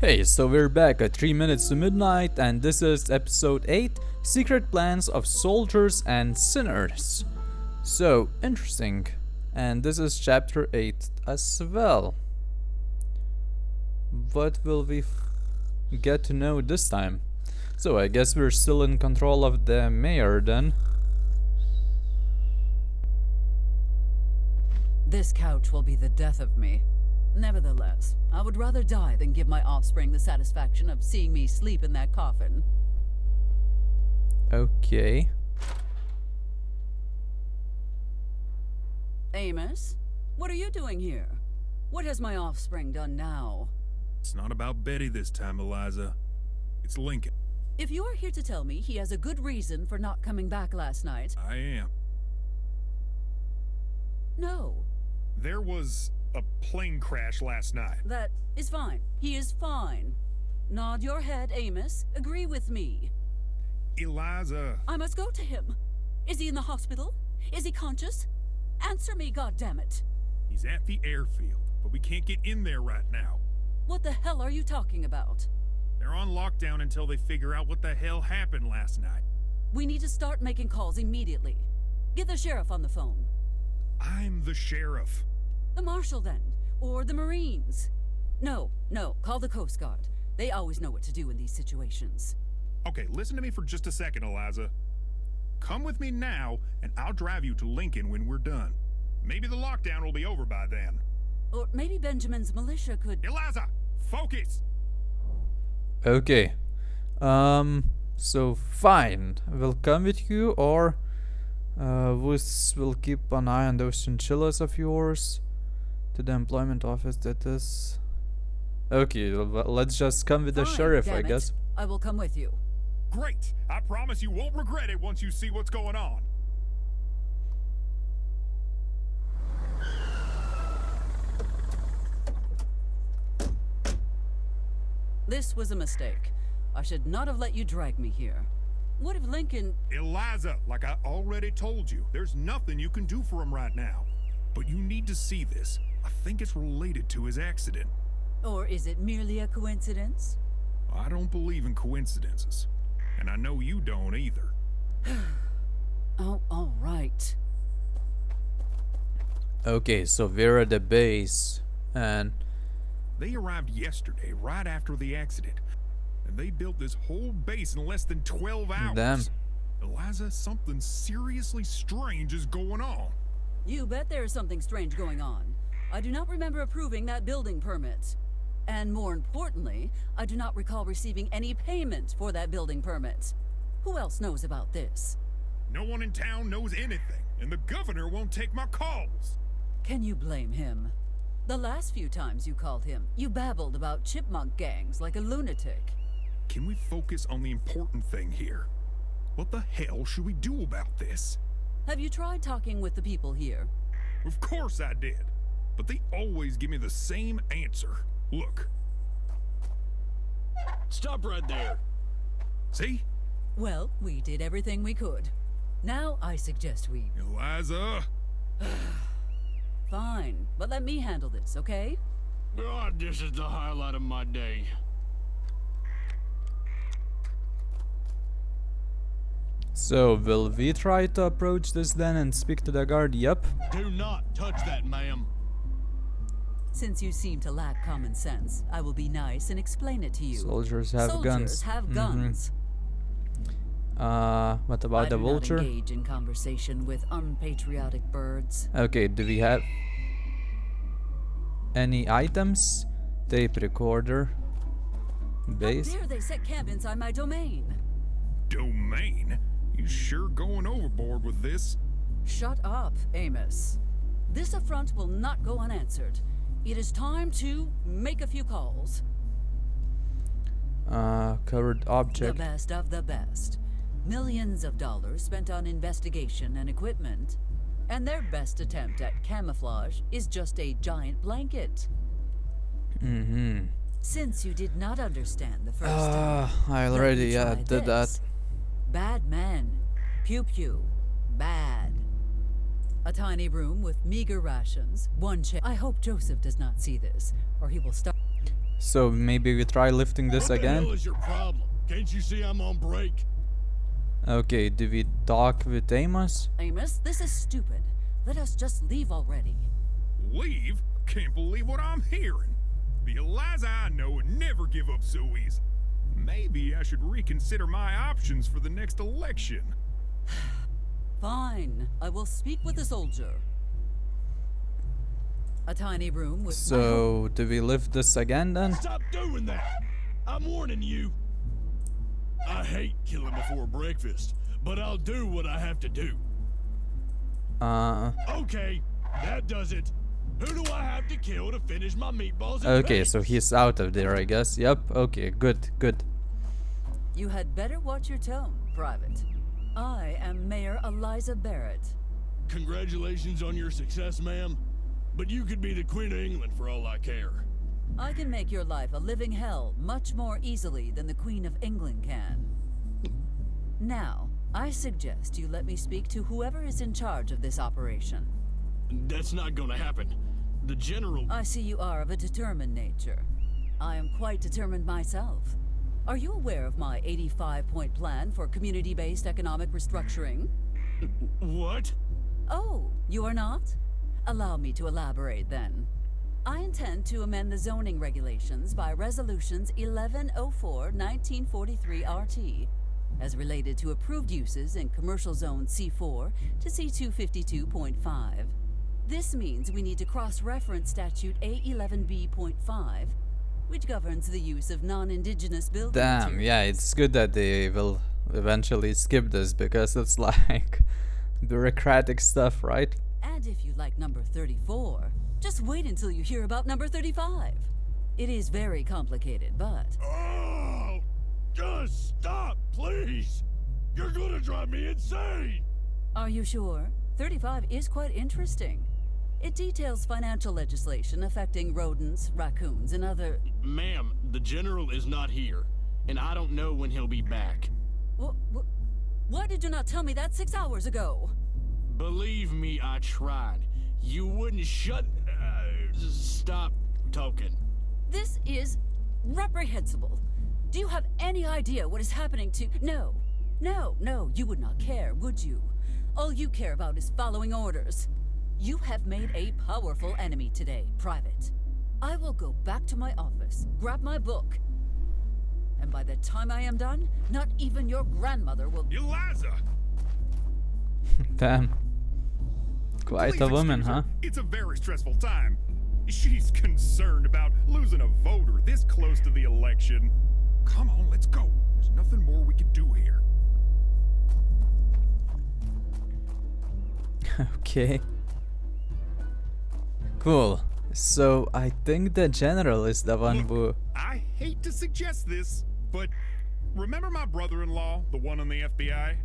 Hey, so we're back at 3 minutes to midnight, and this is episode 8, Secret Plans of Soldiers and Sinners. So, interesting. And this is chapter 8 as well. What will we get to know this time? So, I guess we're still in control of the mayor then. This couch will be the death of me. Nevertheless, I would rather die than give my offspring the satisfaction of seeing me sleep in that coffin. Okay. Amos, what are you doing here? What has my offspring done now? It's not about Betty this time, Eliza. It's Lincoln. If you are here to tell me he has a good reason for not coming back last night... I am. No. There was a plane crash last night. That is fine. He is fine. Nod your head, Amos. Agree with me. Eliza. I must go to him. Is he in the hospital? Is he conscious? Answer me, goddammit. He's at the airfield, but we can't get in there right now. What the hell are you talking about? They're on lockdown until they figure out what the hell happened last night. We need to start making calls immediately. Get the sheriff on the phone. I'm the sheriff. The marshal then, or the Marines. No, call the Coast Guard. They always know what to do in these situations. Okay, listen to me for just a second, Eliza. Come with me now, and I'll drive you to Lincoln when we're done. Maybe the lockdown will be over by then. Or maybe Benjamin's militia could... Eliza, focus! Okay. So fine. We'll come with you, or we'll keep an eye on those chinchillas of yours. To the employment office, that is... Okay, let's just come with the Fine, sheriff, damn I it. guess. I will come with you. Great! I promise you won't regret it once you see what's going on. This was a mistake. I should not have let you drag me here. What if Lincoln... Eliza, like I already told you, there's nothing you can do for him right now. But you need to see this. I think it's related to his accident. Or is it merely a coincidence? I don't believe in coincidences. And I know you don't either. Oh, all right. Okay, so we're at the base, and... They arrived yesterday, right after the accident. And they built this whole base in less than 12 hours. Damn. Eliza, something seriously strange is going on. You bet there's something strange going on. I do not remember approving that building permit. And more importantly, I do not recall receiving any payment for that building permit. Who else knows about this? No one in town knows anything, and the governor won't take my calls. Can you blame him? The last few times you called him, you babbled about chipmunk gangs like a lunatic. Can we focus on the important thing here? What the hell should we do about this? Have you tried talking with the people here? Of course I did. But they always give me the same answer. Look. Stop right there. See? Well, we did everything we could. Now I suggest we... Eliza! Fine, but let me handle this, okay? God, this is the highlight of my day. So, will we try to approach this then and speak to the guard? Yep. Do not touch that, ma'am. Since you seem to lack common sense, I will be nice and explain it to you. Soldiers have guns. Soldiers have guns. What about the vulture? I do not engage in conversation with unpatriotic birds. Okay, do we have any items? Tape recorder. Base. How dare they set camp inside my domain? Domain? You sure going overboard with this? Shut up, Amos. This affront will not go unanswered. It is time to make a few calls. Covered object. The best of the best. Millions of dollars spent on investigation and equipment. And their best attempt at camouflage is just a giant blanket. Mm-hmm. Since you did not understand the first time, I let already me try did this. that. Bad men. Pew-pew. Bad. A tiny room with meager rations, one chair. I hope Joseph does not see this, or he will start... So maybe we try lifting this What the hell again? is your problem? Can't you see I'm on break? Okay, do we talk with Amos? Amos, this is stupid. Let us just leave already. Leave? Can't believe what I'm hearing. The Eliza I know would never give up so easy. Maybe I should reconsider my options for the next election. Fine. I will speak with the soldier. A tiny room with So, do we lift this again then? Stop doing that! I'm warning you. I hate killing before breakfast, but I'll do what I have to do. Okay, that does it. Who do I have to kill to finish my meatballs and Okay, so peas? he's out of there, I guess. Yep, okay, good, good. You had better watch your tone, Private. I am Mayor Eliza Barrett. Congratulations on your success, ma'am. But you could be the Queen of England for all I care. I can make your life a living hell much more easily than the Queen of England can. Now, I suggest you let me speak to whoever is in charge of this operation. That's not gonna happen. The General... I see you are of a determined nature. I am quite determined myself. Are you aware of my 85-point plan for community-based economic restructuring? What? Oh, you are not? Allow me to elaborate then. I intend to amend the zoning regulations by Resolutions 1104-1943 RT, as related to approved uses in Commercial Zone C4 to C252.5. This means we need to cross-reference Statute A11B.5, which governs the use of non-indigenous building Damn, materials. yeah, it's good that they will eventually skip this because it's like bureaucratic stuff, right? And if you like number 34, just wait until you hear about number 35. It is very complicated, but... Oh! Just stop, please! You're gonna drive me insane! Are you sure? 35 is quite interesting. It details financial legislation affecting rodents, raccoons, and other... Ma'am, the General is not here, and I don't know when he'll be back. Why did you not tell me that 6 hours ago? Believe me, I tried. You wouldn't shut... stop talking. This is reprehensible. Do you have any idea what is happening to... No, you would not care, would you? All you care about is following orders. You have made a powerful enemy today, Private. I will go back to my office, grab my book, and by the time I am done, not even your grandmother will... Eliza! Damn. Quite Please a woman, excuse huh? her. It's a very stressful time. She's concerned about losing a voter this close to the election. Come on, let's go. There's nothing more we can do here. Okay. Cool. So I think the general is the one who... Look, I hate to suggest this, but remember my brother-in-law, the one in the FBI?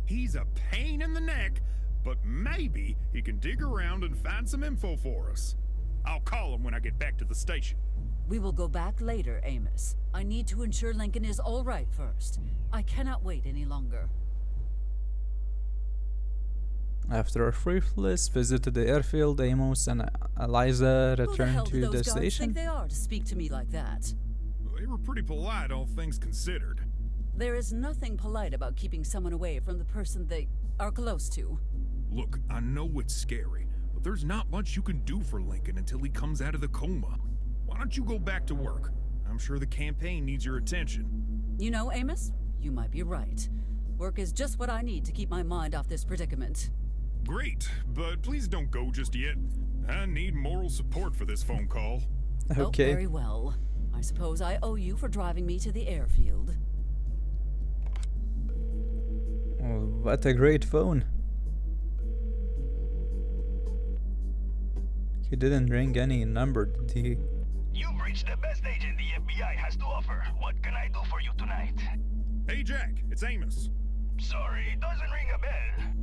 He's a pain in the neck, but maybe he can dig around and find some info for us. I'll call him when I get back to the station. We will go back later, Amos. I need to ensure Lincoln is all right first. I cannot wait any longer. After a fruitless visit to the airfield, Amos and Eliza Who the hell returned do to those the guards think station. they are to speak to me like that? They were pretty polite, all things considered. There is nothing polite about keeping someone away from the person they are close to. Look, I know it's scary, but there's not much you can do for Lincoln until he comes out of the coma. Why don't you go back to work? I'm sure the campaign needs your attention. You know, Amos, you might be right. Work is just what I need to keep my mind off this predicament. Great, but please don't go just yet. I need moral support for this phone call. Oh, Okay. very well. I suppose I owe you for driving me to the airfield. Oh, what a great phone. He didn't ring any number, did he? You've reached the best agent the FBI has to offer. What can I do for you tonight? Hey, Jack, it's Amos. Sorry, it doesn't ring a bell.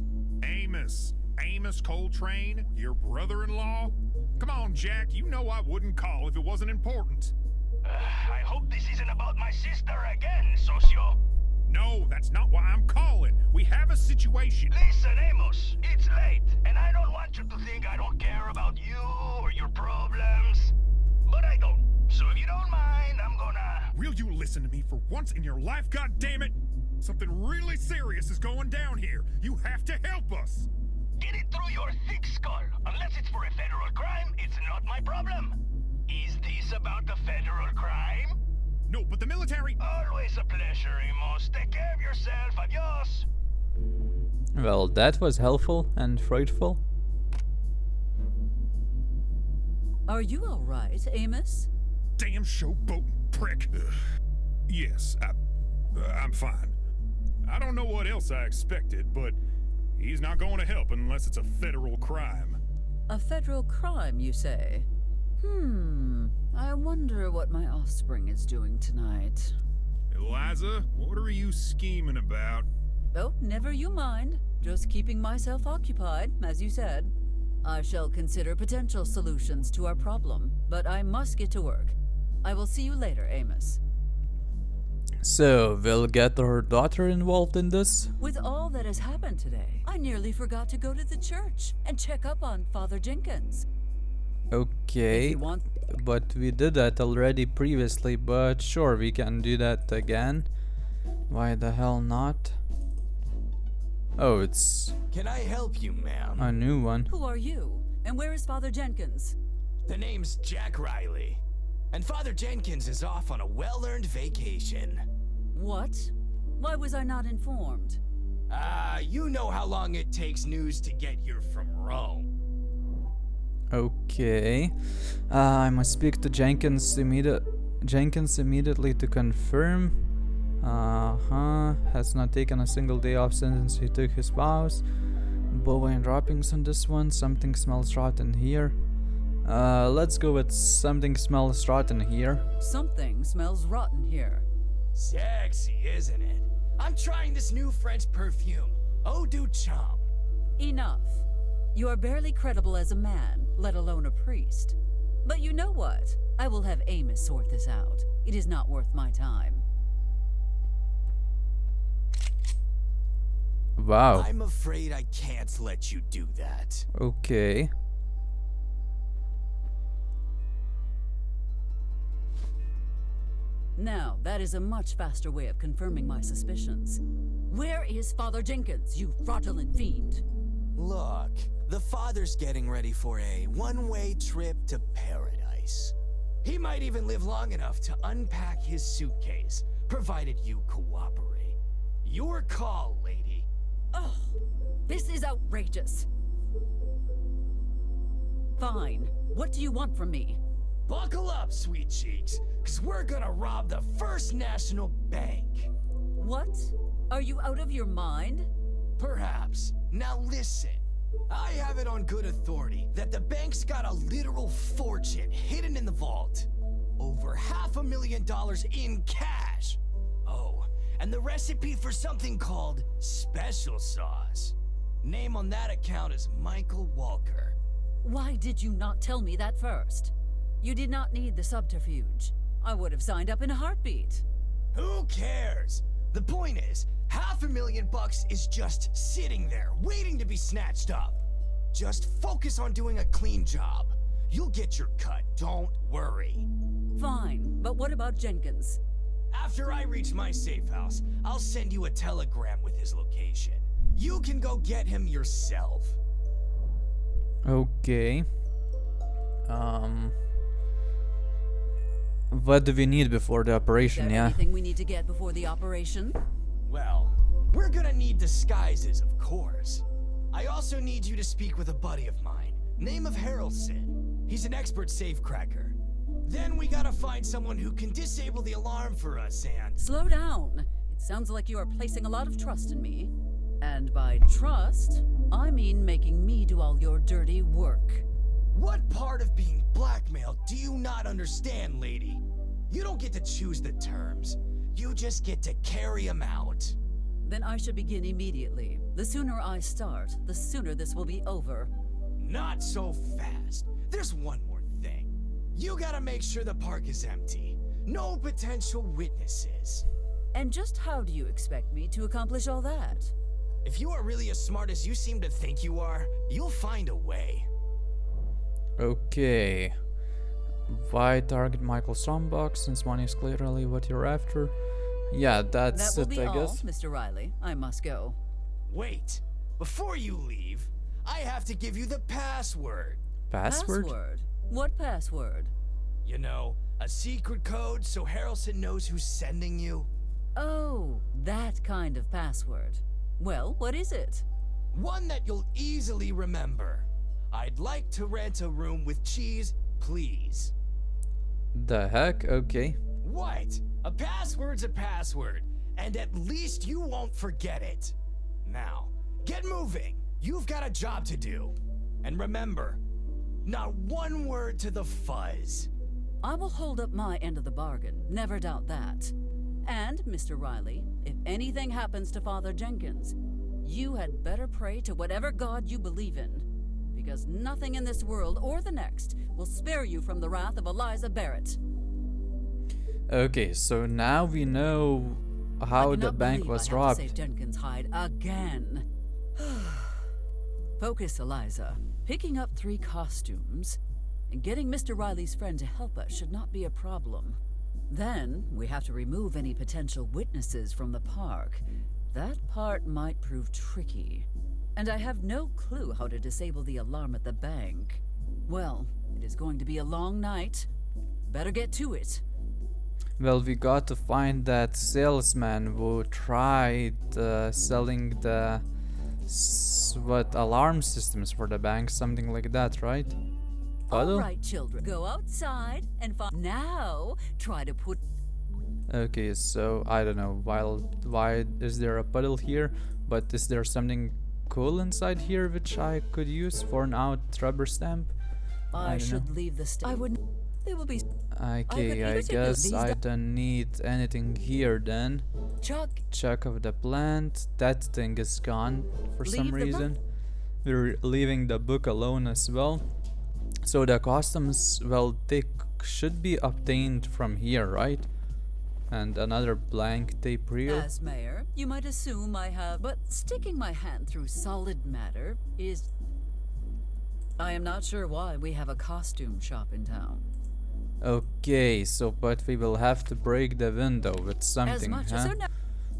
Amos Coltrane, your brother-in-law? Come on, Jack, you know I wouldn't call if it wasn't important. I hope this isn't about my sister again, socio. No, that's not why I'm calling. We have a situation. Listen, Amos, it's late, and I don't want you to think I don't care about you or your problems. but I don't. So if you don't mind, I'm gonna... Will you listen to me for once in your life, goddammit? Something really serious is going down here. You have to help us. Get it through your thick skull. Unless it's for a federal crime, it's not my problem. Is this about the federal crime? No, but the military... Always a pleasure, Amos. Take care of yourself. Adios. Well, that was helpful and frightful. Are you all right, Amos? Damn showboating prick. Yes, I'm fine. I don't know what else I expected, but he's not going to help unless it's a federal crime. A federal crime, you say? I wonder what my offspring is doing tonight. Eliza, what are you scheming about? Oh, never you mind. Just keeping myself occupied, as you said. I shall consider potential solutions to our problem, but I must get to work. I will see you later, Amos. So, we'll get her daughter involved in this? With all that has happened today, I nearly forgot to go to the church and check up on Father Jenkins. If Okay, you want... but we did that already previously, but sure, we can do that again. Why the hell not? Oh, it's Can I help you, ma'am? a new one. Who are you? And where is Father Jenkins? The name's Jack Riley. And Father Jenkins is off on a well-earned vacation. What? Why was I not informed? You know how long it takes news to get here from Rome. Okay. I must speak to Jenkins immediately to confirm. Has not taken a single day off since he took his vows. Bovine droppings on this one. Something smells rotten here. Let's go with something smells rotten here. Something smells rotten here. Sexy, isn't it? I'm trying this new French perfume, Eau du Cham. Enough. You are barely credible as a man, let alone a priest. But you know what? I will have Amos sort this out. It is not worth my time. Wow. I'm afraid I can't let you do that. Okay. Now, that is a much faster way of confirming my suspicions. Where is Father Jenkins, you fraudulent fiend? Look, the father's getting ready for a one-way trip to paradise. He might even live long enough to unpack his suitcase, provided you cooperate. Your call, lady. Oh, this is outrageous. Fine. What do you want from me? Buckle up, sweet cheeks, because we're gonna rob the First National Bank. What? Are you out of your mind? Perhaps. Now listen. I have it on good authority that the bank's got a literal fortune hidden in the vault. Over $500,000 in cash. Oh, and the recipe for something called special sauce. Name on that account is Michael Walker. Why did you not tell me that first? You did not need the subterfuge. I would have signed up in a heartbeat. Who cares? The point is, $500,000 is just sitting there, waiting to be snatched up. Just focus on doing a clean job. You'll get your cut, don't worry. Fine, but what about Jenkins? After I reach my safe house, I'll send you a telegram with his location. You can go get him yourself. Okay. What do we need before the Is operation, there yeah? anything we need to get before the operation? Well, we're gonna need disguises, of course. I also need you to speak with a buddy of mine, name of Harrelson. He's an expert safecracker. Then we gotta find someone who can disable the alarm for us and... Slow down. It sounds like you are placing a lot of trust in me. And by trust, I mean making me do all your dirty work. What part of being blackmailed do you not understand, lady? You don't get to choose the terms. You just get to carry them out. Then I should begin immediately. The sooner I start, the sooner this will be over. Not so fast. There's one more thing. You gotta make sure the park is empty. No potential witnesses. And just how do you expect me to accomplish all that? If you are really as smart as you seem to think you are, you'll find a way. Okay. Why target Michael Strombox since money is clearly what you're after? Yeah, that's That will it, be I all, guess. Mr. Riley. I must go. Wait, before you leave, I have to give you the password. Password? What password? You know, a secret code so Harrelson knows who's sending you. Oh, that kind of password. Well, what is it? One that you'll easily remember. I'd like to rent a room with cheese, please. The heck? Okay. What? A password's a password, and at least you won't forget it. Now, get moving. You've got a job to do. And remember, not one word to the fuzz. I will hold up my end of the bargain, never doubt that. And, Mr. Riley, if anything happens to Father Jenkins, you had better pray to whatever god you believe in, because nothing in this world or the next will spare you from the wrath of Eliza Barrett. Okay, so now we know I how do the not bank believe was I have to robbed. save Jenkins' hide again. Focus, Eliza. Picking up 3 costumes and getting Mr. Riley's friend to help us should not be a problem. Then we have to remove any potential witnesses from the park. That part might prove tricky. And I have no clue how to disable the alarm at the bank. Well, it is going to be a long night. Better get to it. Well, we got to find that salesman who tried selling the alarm systems for the bank, something like that, right? Puddle? All right, children, go outside and find. Now, try to put. Okay, so I don't know why is there a puddle here, but is there something cool inside here which I could use for an out rubber stamp? I don't should know. leave the state. I wouldn't. They will be. Okay, I use it, guess these I da- don't need anything here then. Chuck, Check of the plant. That thing is gone for some Leave the reason. We're leaving the book alone as well. So the costumes, well, they should be obtained from here, right? And another blank tape reel. as mayor, you might assume I have, but sticking my hand through solid matter is. I am not sure why we have a costume shop in town. Okay, so but we will have to break the window with As something, much huh? as so now.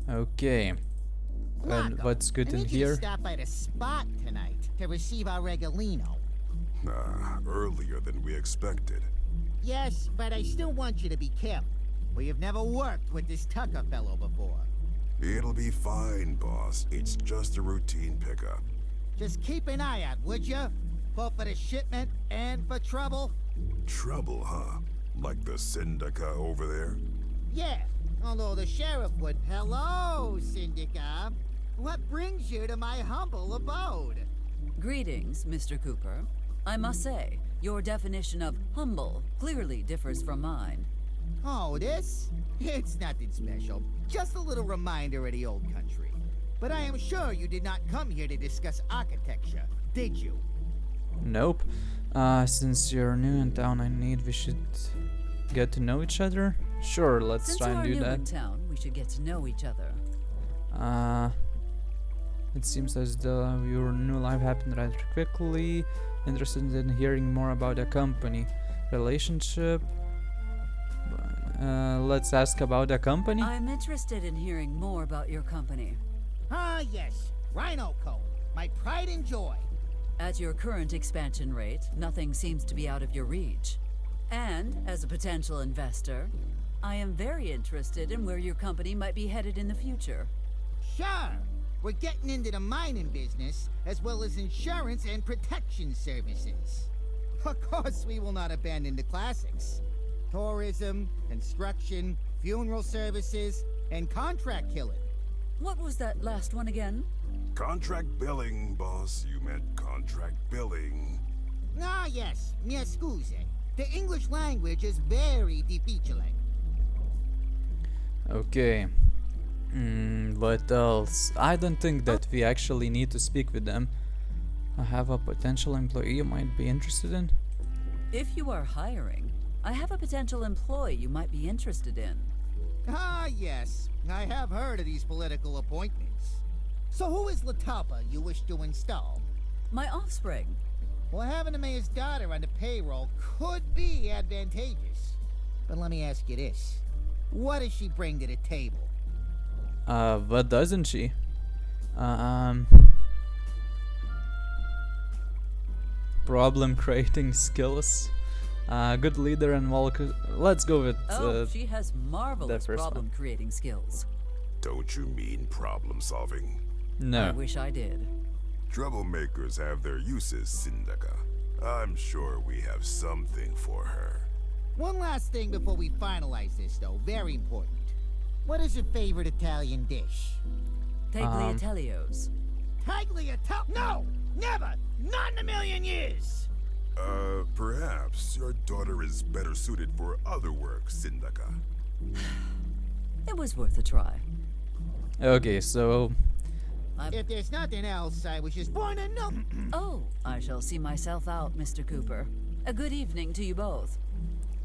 Okay. And Rocco, what's good I in need you to here? stop by the spot tonight to receive our regalino. Earlier than we expected. Yes, but I still want you to be careful. We have never worked with this Tucker fellow before. It'll be fine, boss. It's just a routine pickup. Just keep an eye out, would you? Both for the shipment and for trouble? Trouble, huh? Like the Syndica over there? Yeah, although the sheriff would. Hello, Syndica. What brings you to my humble abode? Greetings, Mr. Cooper. I must say, your definition of humble clearly differs from mine. Oh, this? It's nothing special. Just a little reminder of the old country. But I am sure you did not come here to discuss architecture, did you? Nope. Since you're new in town, we should get to know each other. Sure, let's Since try you and are do new in that. town, we should get to know each other. It seems as though your new life happened rather quickly. Interested in hearing more about the company relationship. Let's ask about the company. I'm interested in hearing more about your company. Ah, yes. Rhino Co. My pride and joy. At your current expansion rate, nothing seems to be out of your reach. And, as a potential investor, I am very interested in where your company might be headed in the future. Sure. We're getting into the mining business, as well as insurance and protection services. Of course, we will not abandon the classics. Tourism, construction, funeral services, and contract killing. What was that last one again? Contract billing, boss. You meant contract billing. Ah, yes. Mi scuse. The English language is very difficile. Okay. What else? I don't think that we actually need to speak with them. I have a potential employee you might be interested in. If you are hiring, I have a potential employee you might be interested in. Ah, yes. I have heard of these political appointments. So who is Latapa you wish to install? My offspring. Well, having the mayor's daughter on the payroll could be advantageous. But let me ask you this. What does she bring to the table? What doesn't she? Problem creating skills. Good leader and let's go with she has marvelous first one. problem creating skills. Don't you mean problem solving? I no. wish I did. Troublemakers have their uses, Sindaka. I'm sure we have something for her. One last thing before we finalize this, though. Very important. What is your favorite Italian dish? Tagliatelios. Tagliatelle? No! Never! Not in a million years! Perhaps your daughter is better suited for other work, Sindaka. It was worth a try. Okay, so If there's nothing else, I was just born to know. Oh, I shall see myself out, Mr. Cooper. A good evening to you both.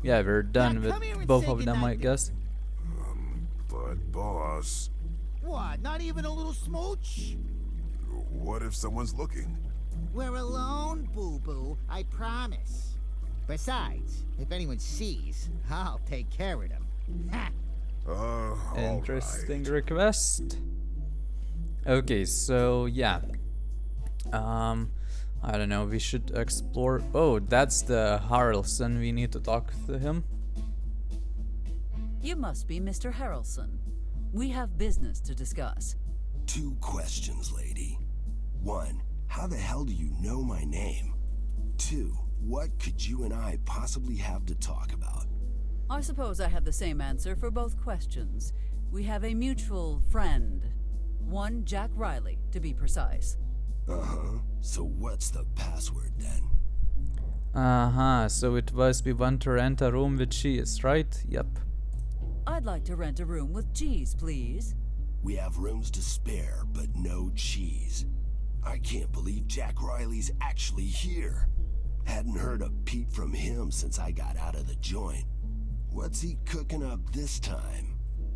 yeah, we're done come here with and both say of them, goodnight I to- guess. But boss, What? Not even a little smooch? what if someone's looking? We're alone, boo-boo. I promise. Besides, if anyone sees, I'll take care of them. Ha! All Interesting right. request. Okay, so yeah. I don't know, we should explore. Oh, that's the Harrelson. We need to talk to him. You must be Mr. Harrelson. We have business to discuss. 2 questions, lady. 1, how the hell do you know my name? 2, what could you and I possibly have to talk about? I suppose I have the same answer for both questions. We have a mutual friend. One Jack Riley, to be precise. Uh-huh. So what's the password then? So it was we want to rent a room with cheese, right? Yep. I'd like to rent a room with cheese, please. We have rooms to spare, but no cheese. I can't believe Jack Riley's actually here. Hadn't heard a peep from him since I got out of the joint. What's he cooking up this time?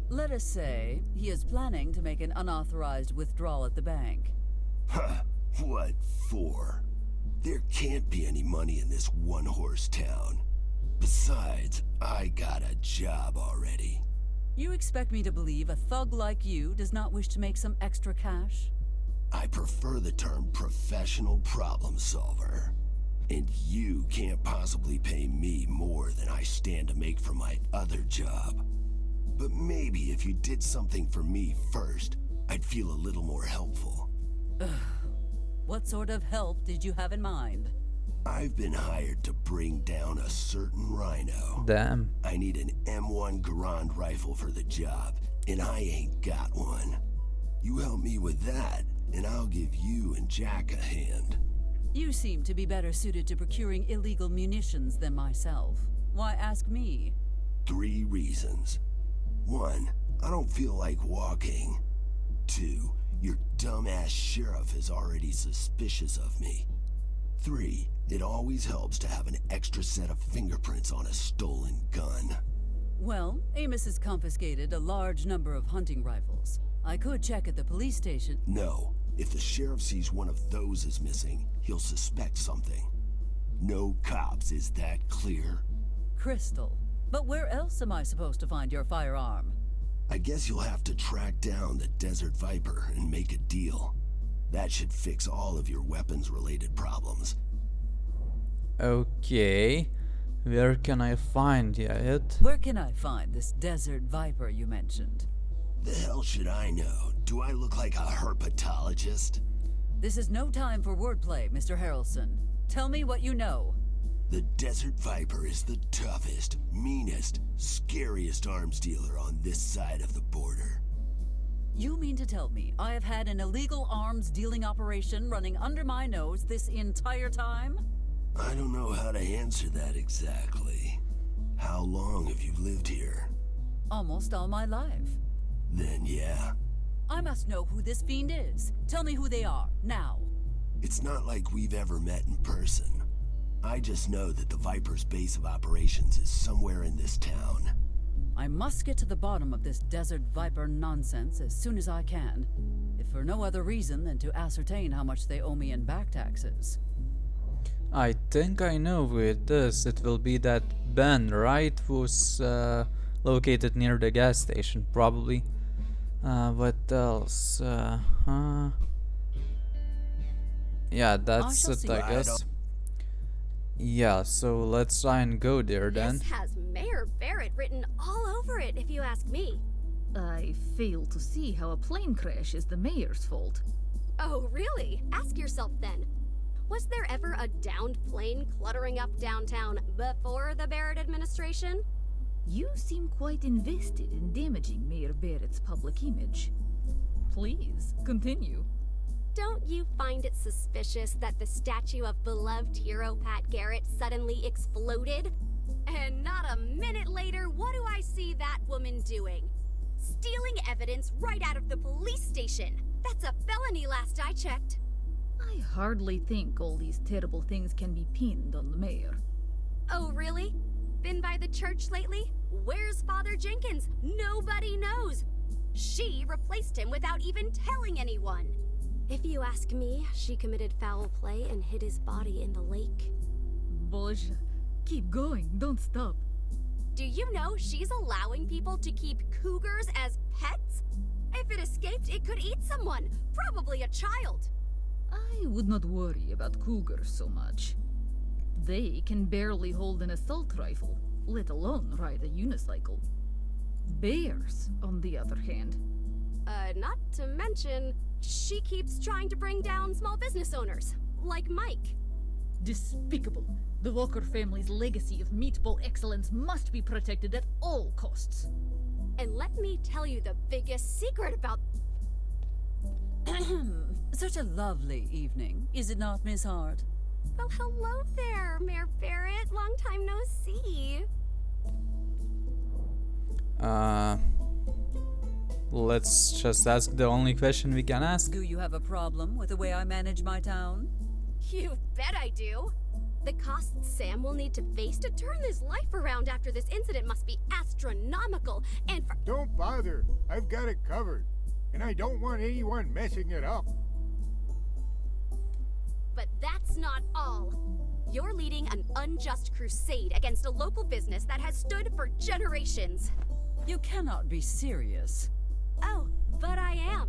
Let us say he is planning to make an unauthorized withdrawal at the bank. Huh, what for? There can't be any money in this one-horse town. Besides, I got a job already. You expect me to believe a thug like you does not wish to make some extra cash? I prefer the term professional problem solver. And you can't possibly pay me more than I stand to make from my other job. But maybe if you did something for me first, I'd feel a little more helpful. What sort of help did you have in mind? I've been hired to bring down a certain rhino. Damn. I need an M1 Garand rifle for the job, and I ain't got one. You help me with that, and I'll give you and Jack a hand. You seem to be better suited to procuring illegal munitions than myself. Why ask me? 3 reasons. 1, I don't feel like walking. 2, your dumbass sheriff is already suspicious of me. 3, it always helps to have an extra set of fingerprints on a stolen gun. Well, Amos has confiscated a large number of hunting rifles. I could check at the police station. No, if the sheriff sees one of those is missing, he'll suspect something. No cops, is that clear? Crystal. But where else am I supposed to find your firearm? I guess you'll have to track down the Desert Viper and make a deal. That should fix all of your weapons-related problems. Okay. Where can I find it? Where can I find this Desert Viper you mentioned? The hell should I know? Do I look like a herpetologist? This is no time for wordplay, Mr. Harrelson. Tell me what you know. The Desert Viper is the toughest, meanest, scariest arms dealer on this side of the border. You mean to tell me I have had an illegal arms dealing operation running under my nose this entire time? I don't know how to answer that exactly. How long have you lived here? Almost all my life. Then yeah. I must know who this fiend is. Tell me who they are, now. It's not like we've ever met in person. I just know that the Viper's base of operations is somewhere in this town. I must get to the bottom of this Desert Viper nonsense as soon as I can, if for no other reason than to ascertain how much they owe me in back taxes. I think I know who it is. It will be that Ben, right? Who's located near the gas station, probably. What else? Yeah, that's shall it, see. I guess. Yeah, so let's try and go there then. This has Mayor Barrett written all over it, if you ask me. I fail to see how a plane crash is the mayor's fault. Oh, really? Ask yourself then. Was there ever a downed plane cluttering up downtown before the Barrett administration? You seem quite invested in damaging Mayor Barrett's public image. Please, continue. Don't you find it suspicious that the statue of beloved hero Pat Garrett suddenly exploded? And not a minute later, what do I see that woman doing? Stealing evidence right out of the police station. That's a felony last I checked. I hardly think all these terrible things can be pinned on the mayor. Oh, really? Been by the church lately? Where's Father Jenkins? Nobody knows. She replaced him without even telling anyone. If you ask me, she committed foul play and hid his body in the lake. Bozha, keep going, don't stop. Do you know she's allowing people to keep cougars as pets? If it escaped, it could eat someone, probably a child. I would not worry about cougars so much. They can barely hold an assault rifle, let alone ride a unicycle. Bears, on the other hand. Not to mention, she keeps trying to bring down small business owners, like Mike. Despicable. The Walker family's legacy of meatball excellence must be protected at all costs. And let me tell you the biggest secret about... Such a lovely evening, is it not, Miss Hart? Well, hello there, Mayor Barrett. Long time no see. Let's just ask the only question we can ask. Do you have a problem with the way I manage my town? You bet I do. The costs Sam will need to face to turn his life around after this incident must be astronomical, and for... Don't bother. I've got it covered. And I don't want anyone messing it up. But that's not all. You're leading an unjust crusade against a local business that has stood for generations. You cannot be serious. Oh, but I am.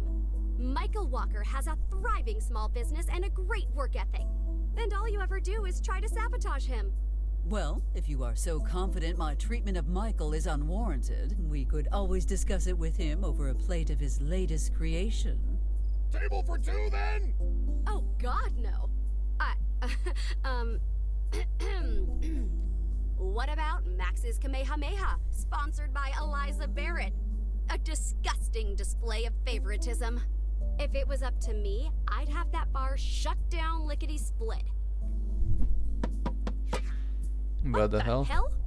Michael Walker has a thriving small business and a great work ethic. And all you ever do is try to sabotage him. Well, if you are so confident my treatment of Michael is unwarranted, we could always discuss it with him over a plate of his latest creation. Table for two, then? Oh, God, no. What about Max's Kamehameha, sponsored by Eliza Barrett? A disgusting display of favoritism. If it was up to me, I'd have that bar shut down lickety-split. What the hell?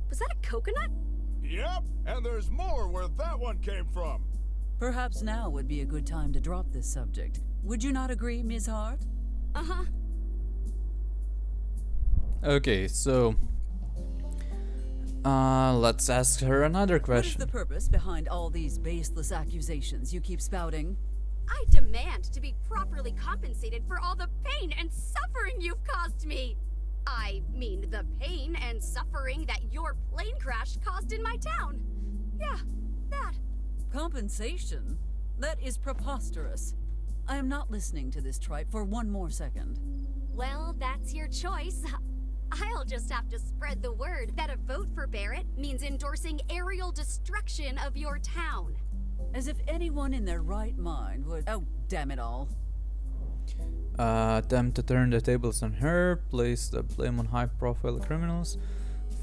Was that a coconut? Yep, and there's more where that one came from. Perhaps now would be a good time to drop this subject. Would you not agree, Ms. Hart? Uh-huh. Okay, so let's ask her another What is question. the purpose behind all these baseless accusations you keep spouting? I demand to be properly compensated for all the pain and suffering you've caused me. I mean the pain and suffering that your plane crash caused in my town. Yeah, that. Compensation? That is preposterous. I am not listening to this tripe for one more second. Well, that's your choice. I'll just have to spread the word that a vote for Barrett means endorsing aerial destruction of your town. As if anyone in their right mind would... Oh, damn it all. Attempt to turn the tables on her, place the blame on high-profile criminals,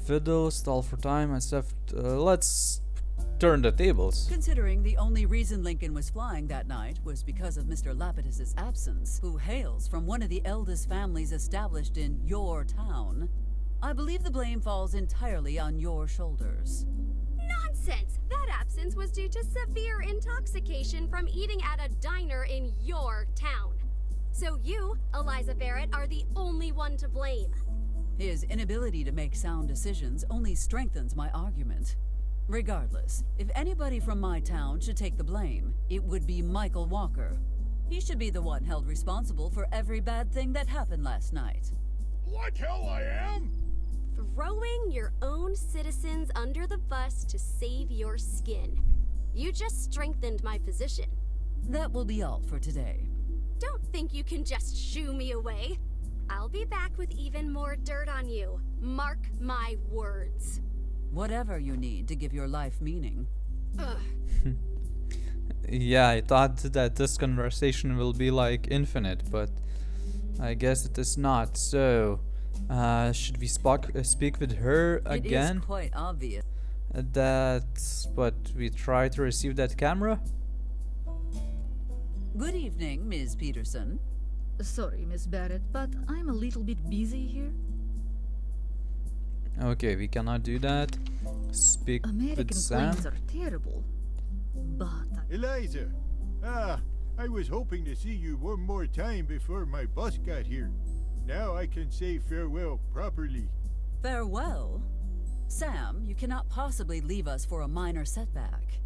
fiddle, stall for time, and stuff. Let's turn the tables. Considering the only reason Lincoln was flying that night was because of Mr. Lapidus's absence, who hails from one of the eldest families established in your town, I believe the blame falls entirely on your shoulders. Nonsense! That absence was due to severe intoxication from eating at a diner in your town. So you, Eliza Barrett, are the only one to blame. His inability to make sound decisions only strengthens my argument. Regardless, if anybody from my town should take the blame, it would be Michael Walker. He should be the one held responsible for every bad thing that happened last night. Like hell I am! Throwing your own citizens under the bus to save your skin. You just strengthened my position. That will be all for today. Don't think you can just shoo me away. I'll be back with even more dirt on you. Mark my words. Whatever you need to give your life meaning. Ugh. Yeah, I thought that this conversation will be like infinite, but I guess it is not. So, should we speak with her again? It is quite obvious. That's what we try to receive that camera. Good evening, Ms. Peterson. Sorry, Miss Barrett, but I'm a little bit busy here. Okay, we cannot do that. Speak American with Sam. planes are terrible, but Eliza! I was hoping to see you one more time before my bus got here. Now I can say farewell properly. Farewell? Sam, you cannot possibly leave us for a minor setback.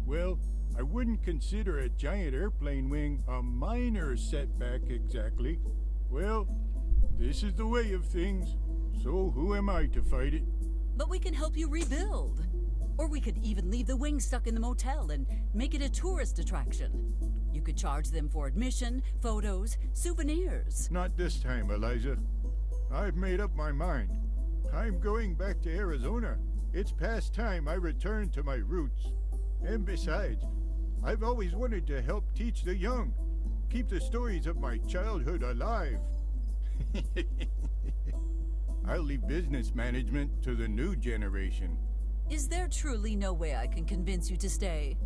Well, I wouldn't consider a giant airplane wing a minor setback exactly. Well, this is the way of things, so who am I to fight it? But we can help you rebuild. Or we could even leave the wing stuck in the motel and make it a tourist attraction. You could charge them for admission, photos, souvenirs. Not this time, Eliza. I've made up my mind. I'm going back to Arizona. It's past time I return to my roots. And besides, I've always wanted to help teach the young, keep the stories of my childhood alive. I'll leave business management to the new generation. Is there truly no way I can convince you to stay?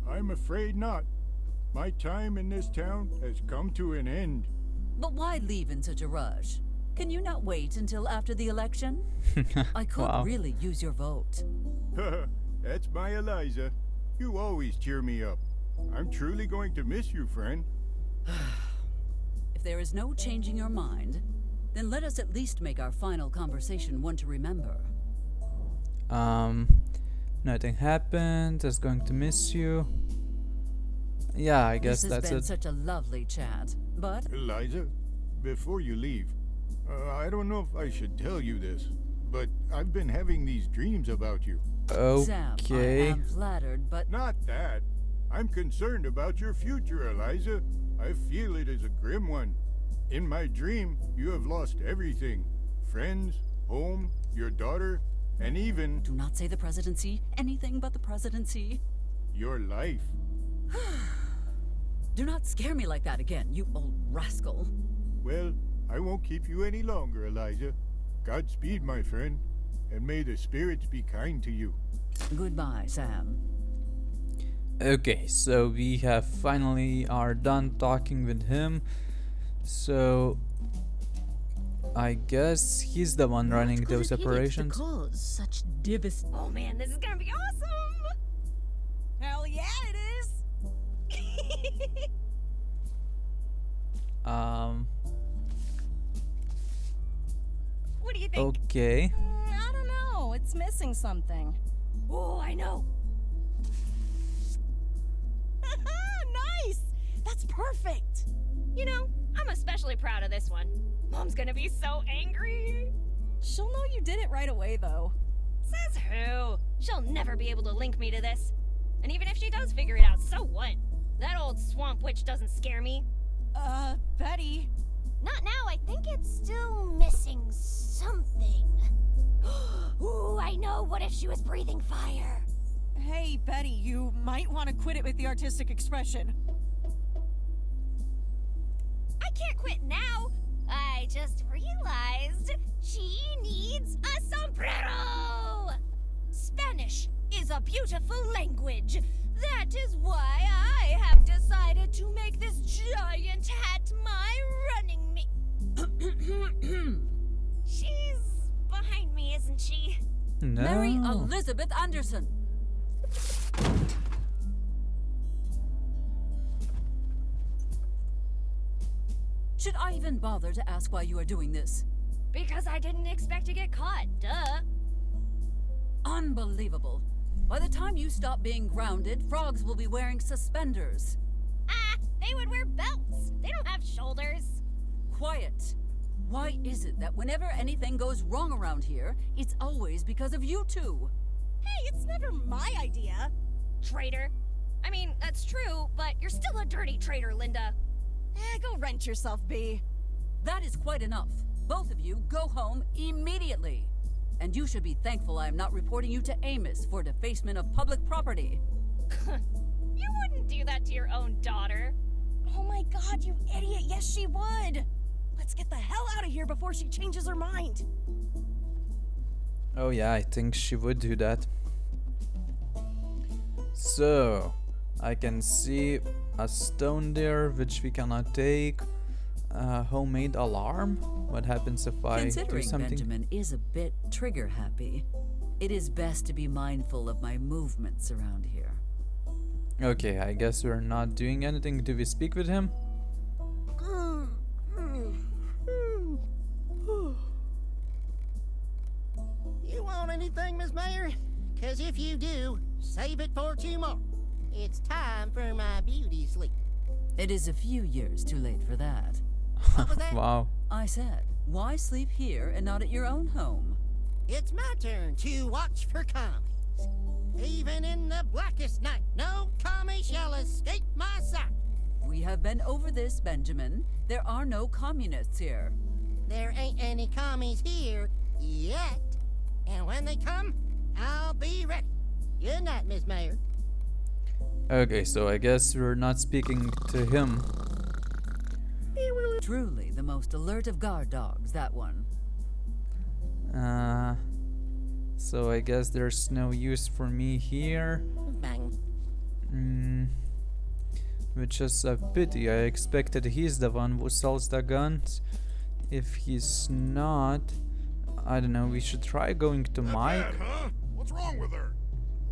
I'm afraid not. My time in this town has come to an end. But why leave in such a rush? Can you not wait until after the election? I could Wow. really use your vote. That's my Eliza. You always cheer me up. I'm truly going to miss you, friend. If there is no changing your mind, then let us at least make our final conversation one to remember. Nothing happened. Just going to miss you. Yeah, I guess This has that's been it. such a lovely chat, but Eliza, before you leave, I don't know if I should tell you this, but I've been having these dreams about you. Sam, I Okay. am flattered, but Not that. I'm concerned about your future, Eliza. I feel it is a grim one. In my dream, you have lost everything. Friends, home, your daughter, and even do not say the presidency, anything but the presidency. your life. Do not scare me like that again, you old rascal. Well, I won't keep you any longer, Eliza. Godspeed, my friend, and may the spirits be kind to you. Goodbye, Sam. Okay, so we have finally are done talking with him. So I guess he's the one running those operations. Cause such devastation. Oh man, this is gonna be awesome! Hell yeah, it is! What do you think? Okay. I don't know. It's missing something. Oh, I know. Nice! That's perfect! You know, I'm especially proud of this one. Mom's gonna be so angry. She'll know you did it right away, though. Says who? She'll never be able to link me to this. And even if she does figure it out, so what? That old swamp witch doesn't scare me. Betty. Not now, I think it's still missing something. Ooh, I know. What if she was breathing fire? Hey, Betty, you might want to quit it with the artistic expression. I can't quit now. I just realized she needs a sombrero. Spanish is a beautiful language. That is why I have decided to make this giant hat my running mate. She's behind me, isn't she? No. Mary Elizabeth Anderson. Should I even bother to ask why you are doing this? Because I didn't expect to get caught, duh. Unbelievable. By the time you stop being grounded, frogs will be wearing suspenders. Ah, they would wear belts. They don't have shoulders. Quiet. Why is it that whenever anything goes wrong around here, it's always because of you two? Hey, it's never my idea. Traitor. I mean, that's true, but you're still a dirty traitor, Linda. Go rent yourself, B. That is quite enough. Both of you go home immediately. And you should be thankful I am not reporting you to Amos for defacement of public property. You wouldn't do that to your own daughter. Oh my god, you idiot. Yes, she would. Let's get the hell out of here before she changes her mind. Oh yeah, I think she would do that. So, I can see a stone there which we cannot take. Homemade alarm? What happens if I do Considering something? Benjamin is a bit trigger happy, it is best to be mindful of my movements around here. Okay, I guess we're not doing anything. Do we speak with him? You want anything, Miss Mayor? 'Cause if you do, save it for tomorrow. It's time for my beauty sleep. It is a few years too late for that. What was that? Wow. I said, why sleep here and not at your own home? It's my turn to watch for commies. Even in the blackest night, no commie shall escape my sight. We have been over this, Benjamin. There are no communists here. There ain't any commies here yet. And when they come, I'll be ready. Good night, Miss Mayor. Okay, so I guess we're not speaking to him. Truly the most alert of guard dogs, that one. So I guess there's no use for me here. Bang. Which is a pity. I expected he's the one who sells the guns. If he's not, I don't know, we should try going to Mike. Bad, huh? What's wrong with her?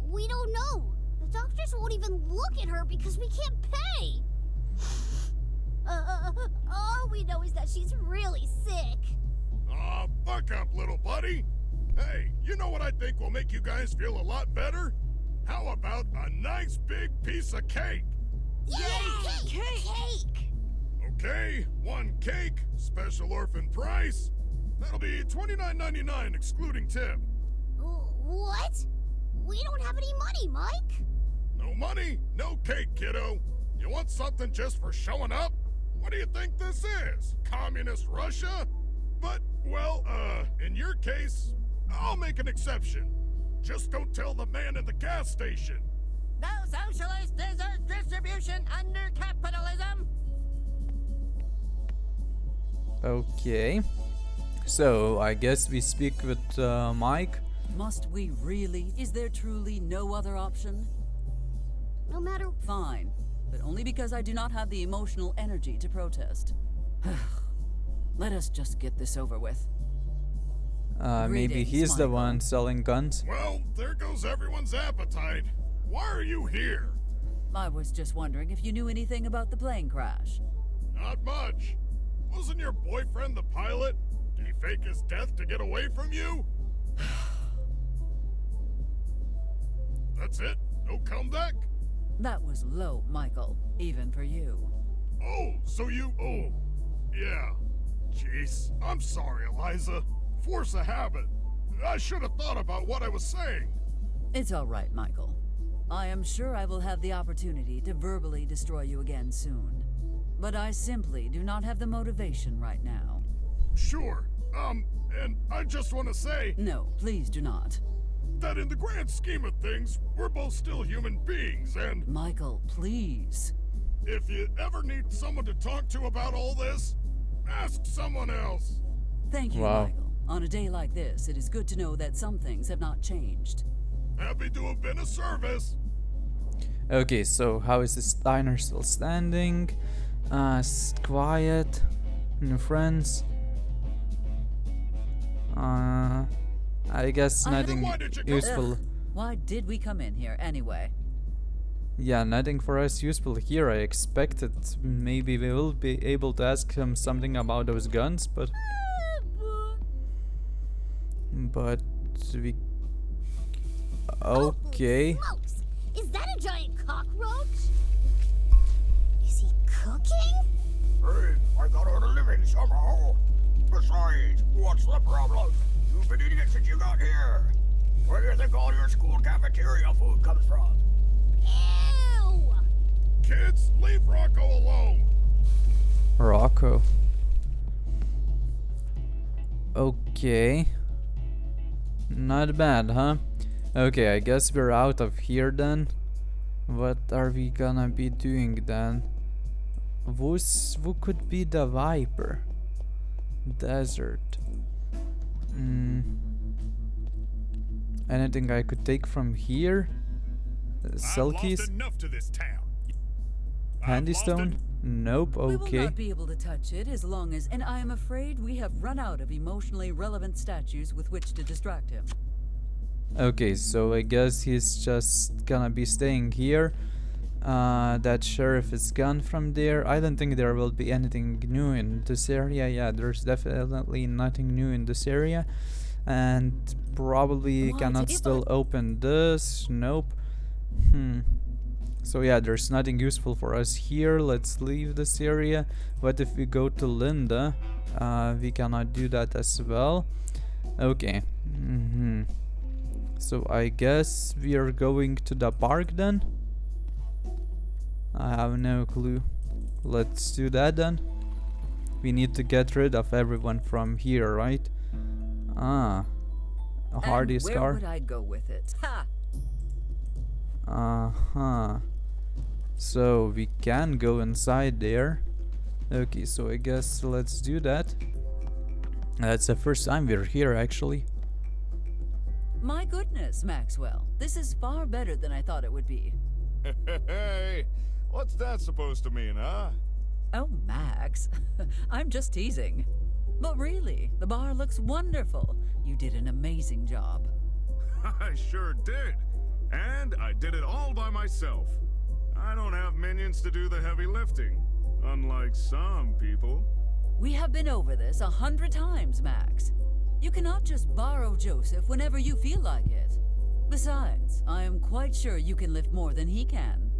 We don't know. The doctors won't even look at her because we can't pay. All we know is that she's really sick. Aw, buck up, little buddy. Hey, you know what I think will make you guys feel a lot better? How about a nice big piece of cake? Yay! Cake! Okay, 1 cake, special orphan price. That'll be $29.99 excluding tip. What? We don't have any money, Mike. No money, no cake, kiddo. You want something just for showing up? What do you think this is? Communist Russia? But, well, in your case, I'll make an exception. Just don't tell the man at the gas station. No socialist dessert distribution under capitalism. Okay. So I guess we speak with Mike. Must we really? Is there truly no other option? No matter. Fine, but only because I do not have the emotional energy to protest. Let us just get this over with. Maybe Greetings, he's the Michael. one selling guns. Well, there goes everyone's appetite. Why are you here? I was just wondering if you knew anything about the plane crash. Not much. Wasn't your boyfriend the pilot? Did he fake his death to get away from you? That's it? No comeback? That was low, Michael, even for you. Oh, so you... Oh, yeah. Jeez, I'm sorry, Eliza. Force of habit. I should have thought about what I was saying. It's all right, Michael. I am sure I will have the opportunity to verbally destroy you again soon. But I simply do not have the motivation right now. Sure. And I just want to say... No, please do not. That in the grand scheme of things, we're both still human beings, and... Michael, please. If you ever need someone to talk to about all this, ask someone else. Thank you, Wow. Michael. On a day like this, it is good to know that some things have not changed. Happy to have been of service. Okay, so how is this diner still standing? Quiet. New friends. I guess nothing useful. Why did we come in here anyway? Yeah, nothing for us useful here. I expected maybe we will be able to ask him something about those guns, but we... Okay. Smokes! Is that a giant cockroach? Is he cooking? Hey, I got out a living somehow. Besides, what's the problem? You've been eating it since you got here. Where do you think all your school cafeteria food comes from? Ew! Kids, leave Rocco alone. Rocco. Okay. Not bad, huh? Okay, I guess we're out of here then. What are we gonna be doing then? Who could be the Viper? Desert. Anything I could take from here? I've Selkies? lost enough to this town. Handy stone? Nope, We will okay. not be able to touch it as long as, and I am afraid we have run out of emotionally relevant statues with which to distract him. Okay, so I guess he's just gonna be staying here. That Sherriff is gone from there. I don't think there will be anything new in this area. Yeah, there's definitely nothing new in this area. And probably What? cannot still open this. Nope. So yeah, there's nothing useful for us here. Let's leave this area. What if we go to Linda? We cannot do that as well. Okay. So I guess we are going to the park then. I have no clue. Let's do that then. We need to get rid of everyone from here, right? A Hardy's and where car. would I go with it? Ha! So we can go inside there. Okay, so I guess let's do that. That's the first time we're here actually. My goodness, Maxwell. This is far better than I thought it would be. Hey, what's that supposed to mean, huh? Oh, Max. I'm just teasing. But really, the bar looks wonderful. You did an amazing job. I sure did. And I did it all by myself. I don't have minions to do the heavy lifting, unlike some people. We have been over this 100 times, Max. You cannot just borrow Joseph whenever you feel like it. Besides, I am quite sure you can lift more than he can.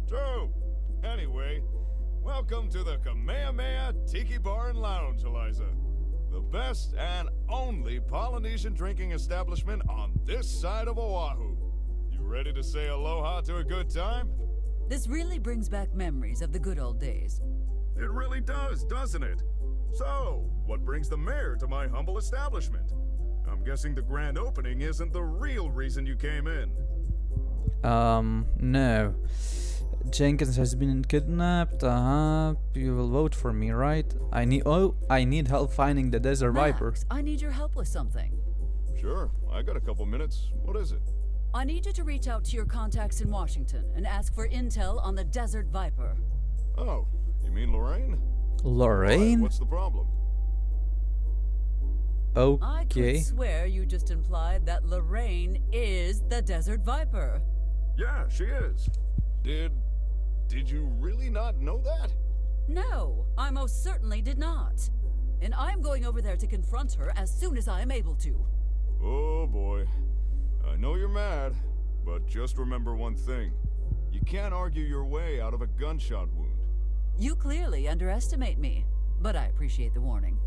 True. Anyway, welcome to the Kamehameha Tiki Bar and Lounge, Eliza. The best and only Polynesian drinking establishment on this side of Oahu. You ready to say aloha to a good time? This really brings back memories of the good old days. It really does, doesn't it? So, what brings the mayor to my humble establishment? I'm guessing the grand opening isn't the real reason you came in. No. Jenkins has been kidnapped. You will vote for me, right? I need help finding the Desert Viper. Max, I need your help with something. Sure, I got a couple minutes. What is it? I need you to reach out to your contacts in Washington and ask for intel on the Desert Viper. Oh, you mean Lorraine? Lorraine? What's the problem? I Okay. could swear you just implied that Lorraine is the Desert Viper. Yeah, she is. Did you really not know that? No, I most certainly did not. And I'm going over there to confront her as soon as I am able to. Oh boy. I know you're mad, but just remember one thing. You can't argue your way out of a gunshot wound. You clearly underestimate me, but I appreciate the warning.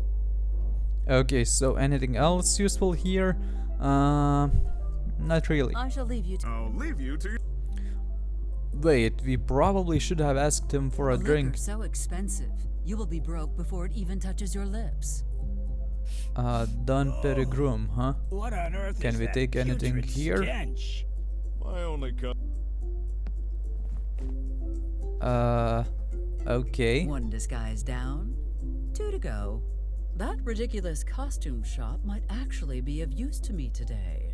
Okay, so anything else useful here? Not really. I shall leave you to... I'll leave you to... Wait, we probably should have asked him for a drink. Liquor's so expensive. You will be broke before it even touches your lips. Don Peregrum, huh? What on earth Can is we that take anything putrid here? stench? My only Okay. One disguise down, 2 to go. That ridiculous costume shop might actually be of use to me today.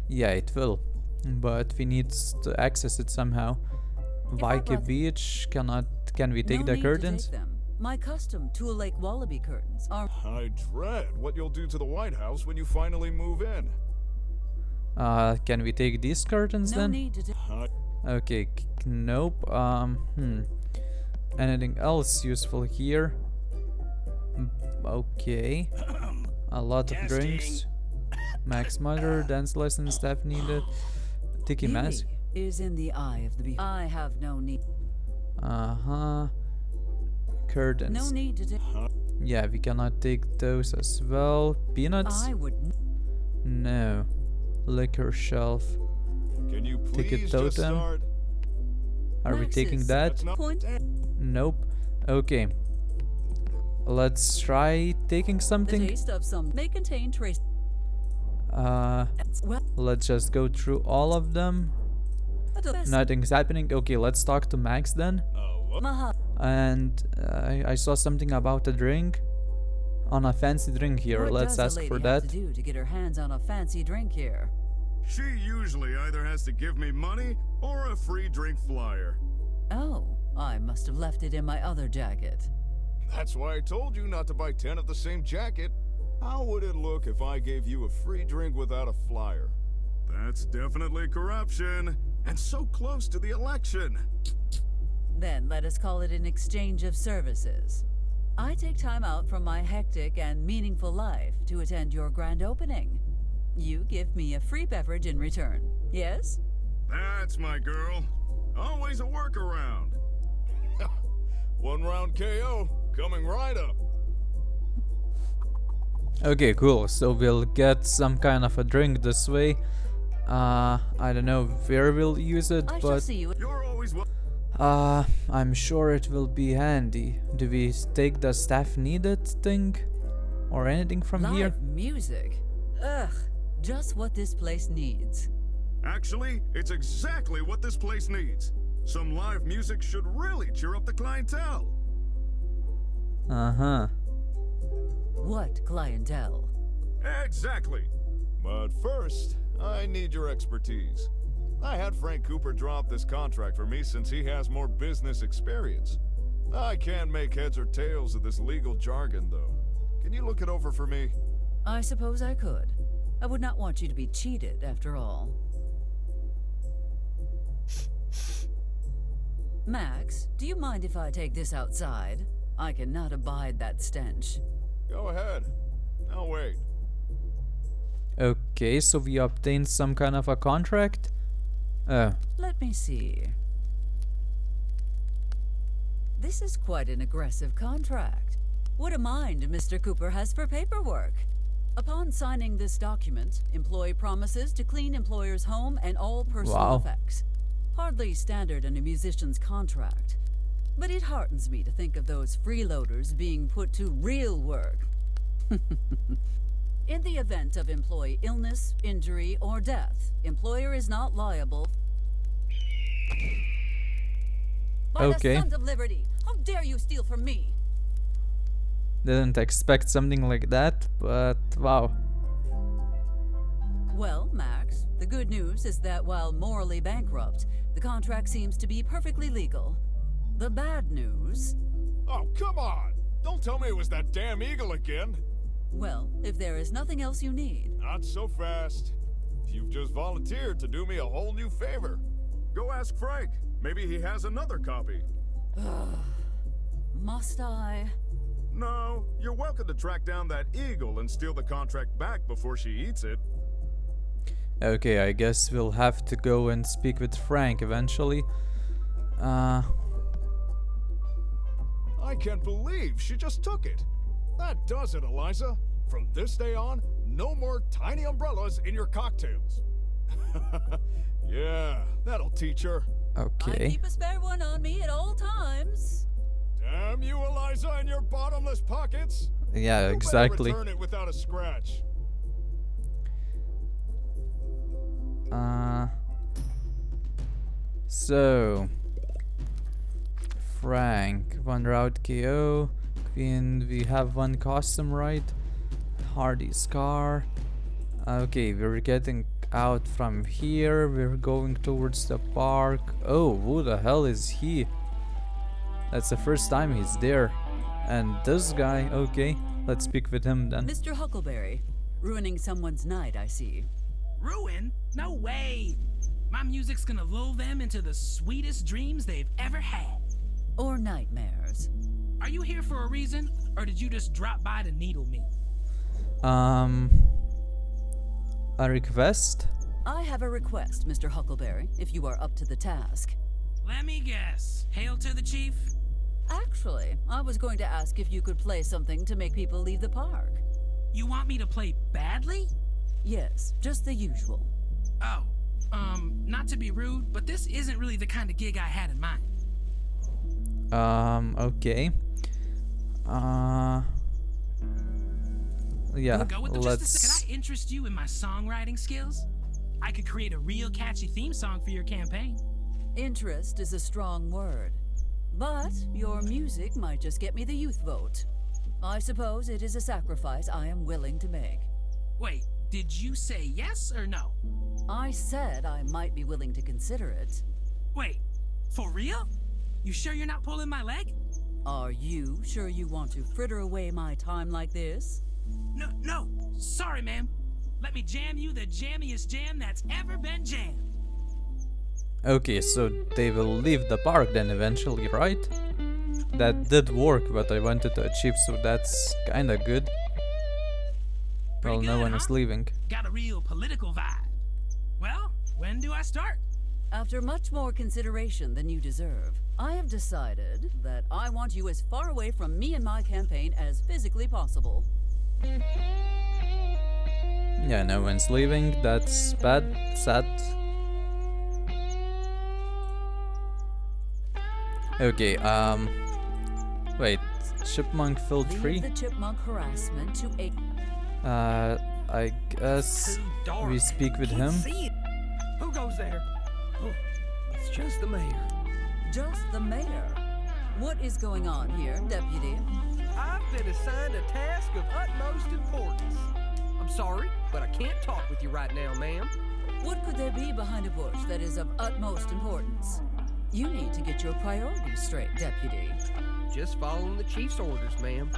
Yeah, it will. But we need to access it somehow. Waikiki Beach, can we take No the need to curtains? take them. My custom Tule Lake Wallaby curtains are... I dread what you'll do to the White House when you finally move in. Can we take these curtains No then? need to... Okay, nope. Anything else useful here? Okay. A lot of drinks. Max Mother, dance lesson, staff needed. Tiki mask. is in the eye of the beholder. I have no need. curtains. No need to take. Yeah, we cannot take those as well. Peanuts? I would. No. Liquor shelf. Can you Ticket please just totem. start? Are we taking that? Point. Nope. Okay. Let's try taking The something. taste of some may contain trace. Well, Let's just go through all of them. the best. Nothing's happening. Okay, let's talk to Max then. Maha. And I saw something about a drink. On a fancy drink here. What Let's does ask a lady for have that. to do to get her hands on a fancy drink here? She usually either has to give me money or a free drink flyer. Oh, I must have left it in my other jacket. That's why I told you not to buy 10 of the same jacket. How would it look if I gave you a free drink without a flyer? That's definitely corruption, and so close to the election. Then let us call it an exchange of services. I take time out from my hectic and meaningful life to attend your grand opening. You give me a free beverage in return, yes? That's my girl. Always a workaround. 1 round KO coming right up. Okay, cool. So we'll get some kind of a drink this way. I don't know where we'll use it, I shall but see you. You're always welcome. I'm sure it will be handy. Do we take the staff needed thing? Or anything from Live here? music. Ugh, just what this place needs. Actually, it's exactly what this place needs. Some live music should really cheer up the clientele. Uh-huh. What clientele? Exactly. But first, I need your expertise. I had Frank Cooper draw up this contract for me since he has more business experience. I can't make heads or tails of this legal jargon, though. Can you look it over for me? I suppose I could. I would not want you to be cheated, after all. Max, do you mind if I take this outside? I cannot abide that stench. Go ahead. I'll wait. Okay, so we obtained some kind of a contract? Oh. Let me see. This is quite an aggressive contract. What a mind Mr. Cooper has for paperwork. Upon signing this document, employee promises to clean employer's home and all personal effects. Hardly standard in a musician's contract. But it heartens me to think of those freeloaders being put to real work. In the event of employee illness, injury, or death, employer is not liable. By the Sons of Liberty, how dare you steal from me? Didn't expect something like that, but wow. Well, Max, the good news is that while morally bankrupt, the contract seems to be perfectly legal. The bad news... Oh, come on! Don't tell me it was that damn eagle again! Well, if there is nothing else you need... Not so fast. You've just volunteered to do me a whole new favor. Go ask Frank. Maybe he has another copy. Must I? No, you're welcome to track down that eagle and steal the contract back before she eats it. Okay, I guess we'll have to go and speak with Frank eventually. I can't believe she just took it. That does it, Eliza. From this day on, no more tiny umbrellas in your cocktails. Yeah, that'll teach her. Okay. I keep a spare one on me at all times. Damn you, Eliza, and your bottomless pockets. Yeah, You exactly. better return it without a scratch. So Frank, 1 route KO. Queen, we have 1 costume, right? Hardy's car. Okay, we're getting out from here. We're going towards the park. Oh, who the hell is he? That's the first time he's there. And this guy, okay, let's speak with him then. Mr. Huckleberry, ruining someone's night, I see. Ruin? No way! My music's gonna lull them into the sweetest dreams they've ever had. Or nightmares. Are you here for a reason, or did you just drop by to needle me? A request? I have a request, Mr. Huckleberry, if you are up to the task. Let me guess. Hail to the chief? Actually, I was going to ask if you could play something to make people leave the park. You want me to play badly? Yes, just the usual. Oh, not to be rude, but this isn't really the kind of gig I had in mind. Okay. Yeah, Luca, with just a let's... second, could I interest you in my songwriting skills? I could create a real catchy theme song for your campaign. Interest is a strong word. But your music might just get me the youth vote. I suppose it is a sacrifice I am willing to make. Wait, did you say yes or no? I said I might be willing to consider it. Wait, for real? You sure you're not pulling my leg? Are you sure you want to fritter away my time like this? No, sorry, ma'am. Let me jam you the jammiest jam that's ever been jammed. Okay, so they will leave the park then eventually, right? That did work what I wanted to achieve, so that's kinda good. Well, no one is leaving. Got a real political vibe. Well, when do I start? After much more consideration than you deserve, I have decided that I want you as far away from me and my campaign as physically possible. Yeah, no one's leaving. That's bad, sad. Okay, wait, Chipmunk filled 3? Leave the chipmunk harassment to a... I guess we speak with him. Who goes there? Oh, it's just the mayor. Just the mayor? What is going on here, Deputy? I've been assigned a task of utmost importance. I'm sorry, but I can't talk with you right now, ma'am. What could there be behind a bush that is of utmost importance? You need to get your priorities straight, Deputy. Just following the chief's orders, ma'am.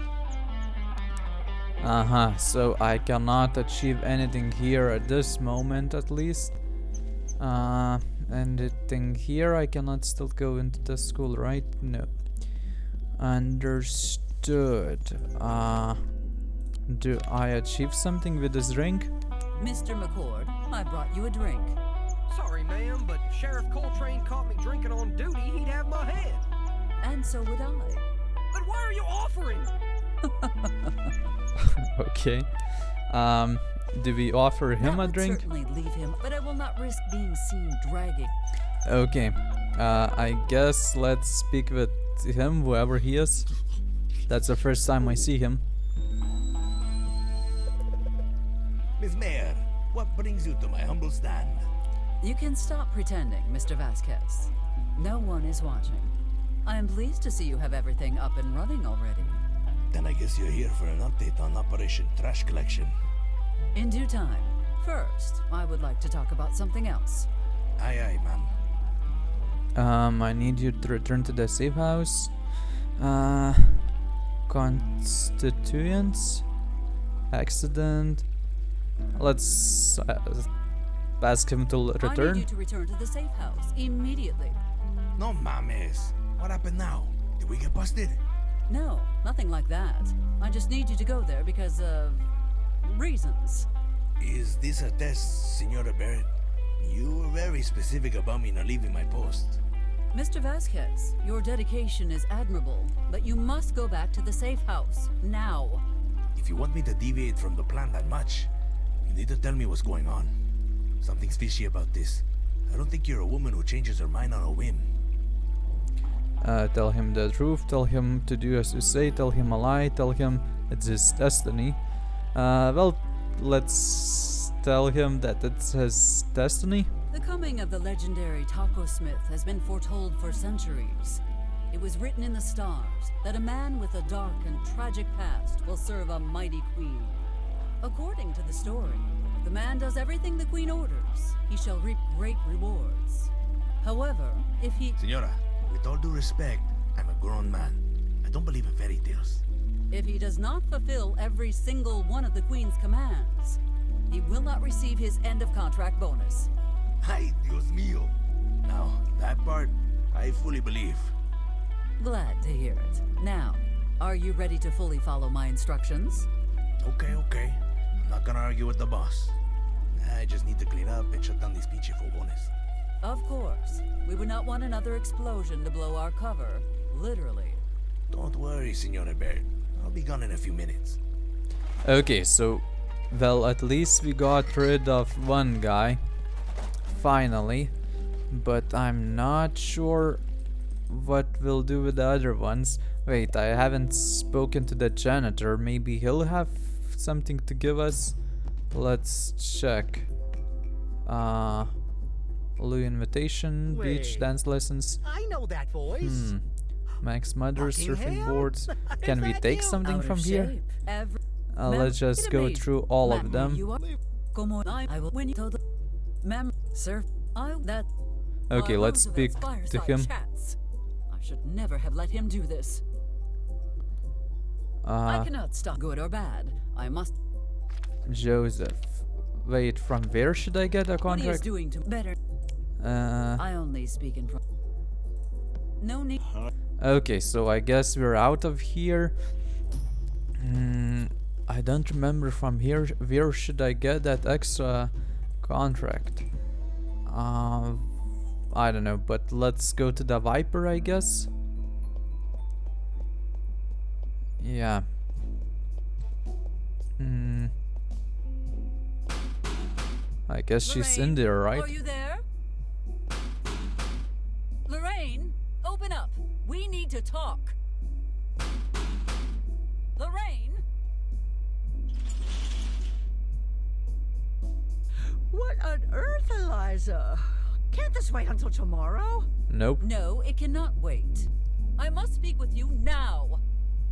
So I cannot achieve anything here at this moment, at least. Anything here, I cannot still go into the school, right? No. Understood. Do I achieve something with this drink? Mr. McCord, I brought you a drink. Sorry, ma'am, but if Sheriff Coltrane caught me drinking on duty, he'd have my head. And so would I. But why are you offering? Okay. Do we offer him a drink? Certainly leave him, but I will not risk being seen dragging. Okay. I guess let's speak with him, whoever he is. That's the first time I see him. Miss Mayor, what brings you to my humble stand? You can stop pretending, Mr. Vazquez. No one is watching. I am pleased to see you have everything up and running already. Then I guess you're here for an update on Operation Trash Collection. In due time. First, I would like to talk about something else. Aye, aye, ma'am. I need you to return to the safe house. Constituents? Accident? Let's ask him to return. I need you to return to the safe house immediately. No mames. What happened now? Did we get busted? No, nothing like that. I just need you to go there because of reasons. Is this a test, Senora Barrett? You were very specific about me not leaving my post. Mr. Vazquez, your dedication is admirable, but you must go back to the safe house now. If you want me to deviate from the plan that much, you need to tell me what's going on. Something's fishy about this. I don't think you're a woman who changes her mind on a whim. Tell him the truth, tell him to do as you say, tell him a lie, tell him it's his destiny. Well, let's tell him that it's his destiny. The coming of the legendary Taco Smith has been foretold for centuries. It was written in the stars that a man with a dark and tragic past will serve a mighty queen. According to the story, if the man does everything the queen orders, he shall reap great rewards. However, if he... Senora, with all due respect, I'm a grown man. I don't believe in fairy tales. If he does not fulfill every single one of the queen's commands, he will not receive his end of contract bonus. Ay, Dios mío. Now, that part, I fully believe. Glad to hear it. Now, are you ready to fully follow my instructions? Okay. I'm not gonna argue with the boss. I just need to clean up and shut down these pinche fogones. Of course. We would not want another explosion to blow our cover, literally. Don't worry, Signore Bear. I'll be gone in a few minutes. Okay, so, well, at least we got rid of one guy. Finally. But I'm not sure what we'll do with the other ones. Wait, I haven't spoken to the janitor. Maybe he'll have something to give us. Let's check. Lou invitation, beach Wait, dance lessons. I know that voice. Max Mother, surfing Buckingham? boards. Can we that take you? something Out from of here? shape. Let's just go through all of them. You are I will win you to the sir. Okay, let's speak to him. Chats. I should never have let him do this. I cannot stop good or bad. I must. Joseph. Wait, from where should I get a What he is contract? doing to better. I only speak in front. No need. Okay, so I guess we're out of here. I don't remember from here. Where should I get that extra contract? I don't know, but let's go to the Viper, I guess. Yeah. I guess she's in there, right? Are you there? Lorraine, open up. We need to talk. Lorraine? What on earth, Eliza? Can't this wait until tomorrow? Nope. No, it cannot wait. I must speak with you now.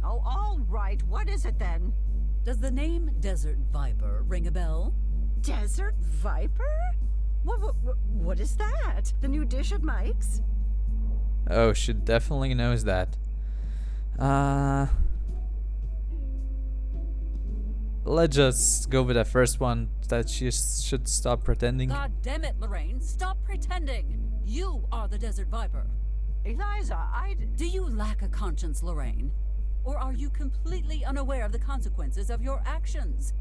Oh, all right. What is it then? Does the name Desert Viper ring a bell? Desert Viper? What is that? The new dish at Mike's? Oh, she definitely knows that. Let's just go with the first one, that she should stop pretending. God damn it, Lorraine. Stop pretending. You are the Desert Viper. Eliza, Do you lack a conscience, Lorraine? Or are you completely unaware of the consequences of your actions?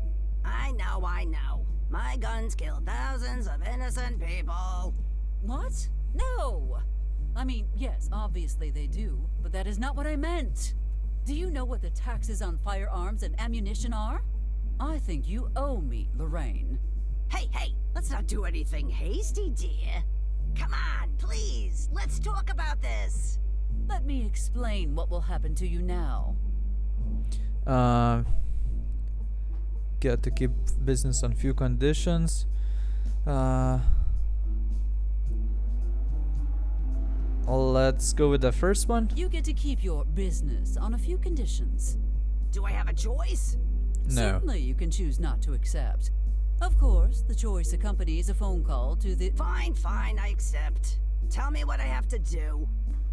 I know. My guns kill thousands of innocent people. What? No! I mean, yes, obviously they do, but that is not what I meant. Do you know what the taxes on firearms and ammunition are? I think you owe me, Lorraine. Hey, let's not do anything hasty, dear. Come on, please, let's talk about this. Let me explain what will happen to you now. Get to keep business on few conditions. Let's go with the first one. You get to keep your business on a few conditions. Do I have a choice? No. Certainly you can choose not to accept. Of course, the choice accompanies a phone call to the... Fine, I accept. Tell me what I have to do.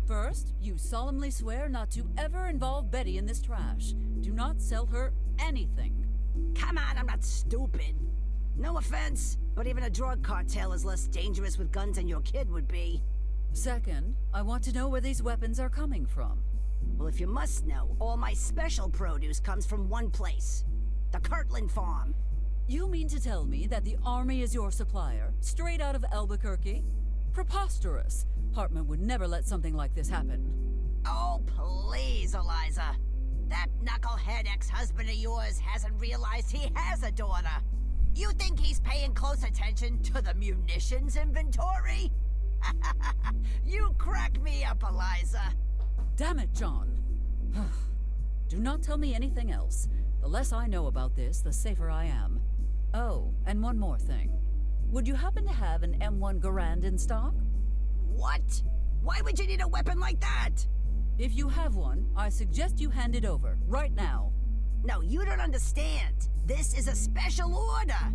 First, you solemnly swear not to ever involve Betty in this trash. Do not sell her anything. Come on, I'm not stupid. No offense, but even a drug cartel is less dangerous with guns than your kid would be. Second, I want to know where these weapons are coming from. Well, if you must know, all my special produce comes from one place. The Kirtland farm. You mean to tell me that the army is your supplier, straight out of Albuquerque? Preposterous. Hartman would never let something like this happen. Oh, please, Eliza. That knucklehead ex-husband of yours hasn't realized he has a daughter. You think he's paying close attention to the munitions inventory? You crack me up, Eliza. Damn it, John. Do not tell me anything else. The less I know about this, the safer I am. Oh, and one more thing. Would you happen to have an M1 Garand in stock? What? Why would you need a weapon like that? If you have one, I suggest you hand it over, right now. No, you don't understand. This is a special order.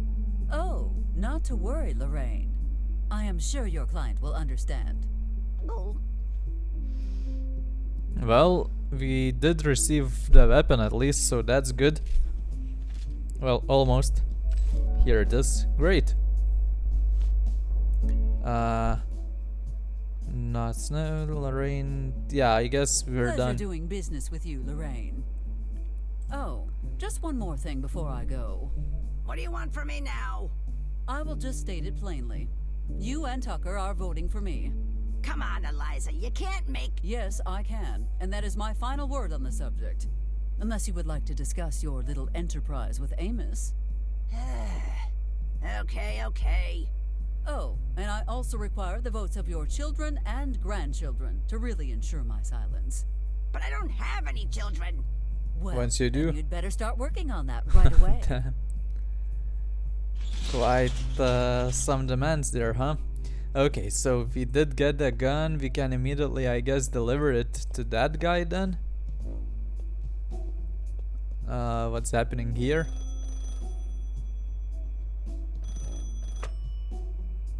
Oh, not to worry, Lorraine. I am sure your client will understand. Oh. Well, we did receive the weapon at least, so that's good. Well, almost. Here it is. Great. Not Snow, Lorraine. Yeah, I guess we're Pleasure done. doing business with you, Lorraine. Oh, just one more thing before I go. What do you want from me now? I will just state it plainly. You and Tucker are voting for me. Come on, Eliza, you can't make... Yes, I can, and that is my final word on the subject. Unless you would like to discuss your little enterprise with Amos. Okay. Oh, and I also require the votes of your children and grandchildren to really ensure my silence. But I don't have any children. Well, Once you do, then you'd better start working on that right away. Quite some demands there, huh? Okay, so if we did get the gun, we can immediately, I guess, deliver it to that guy then. What's happening here?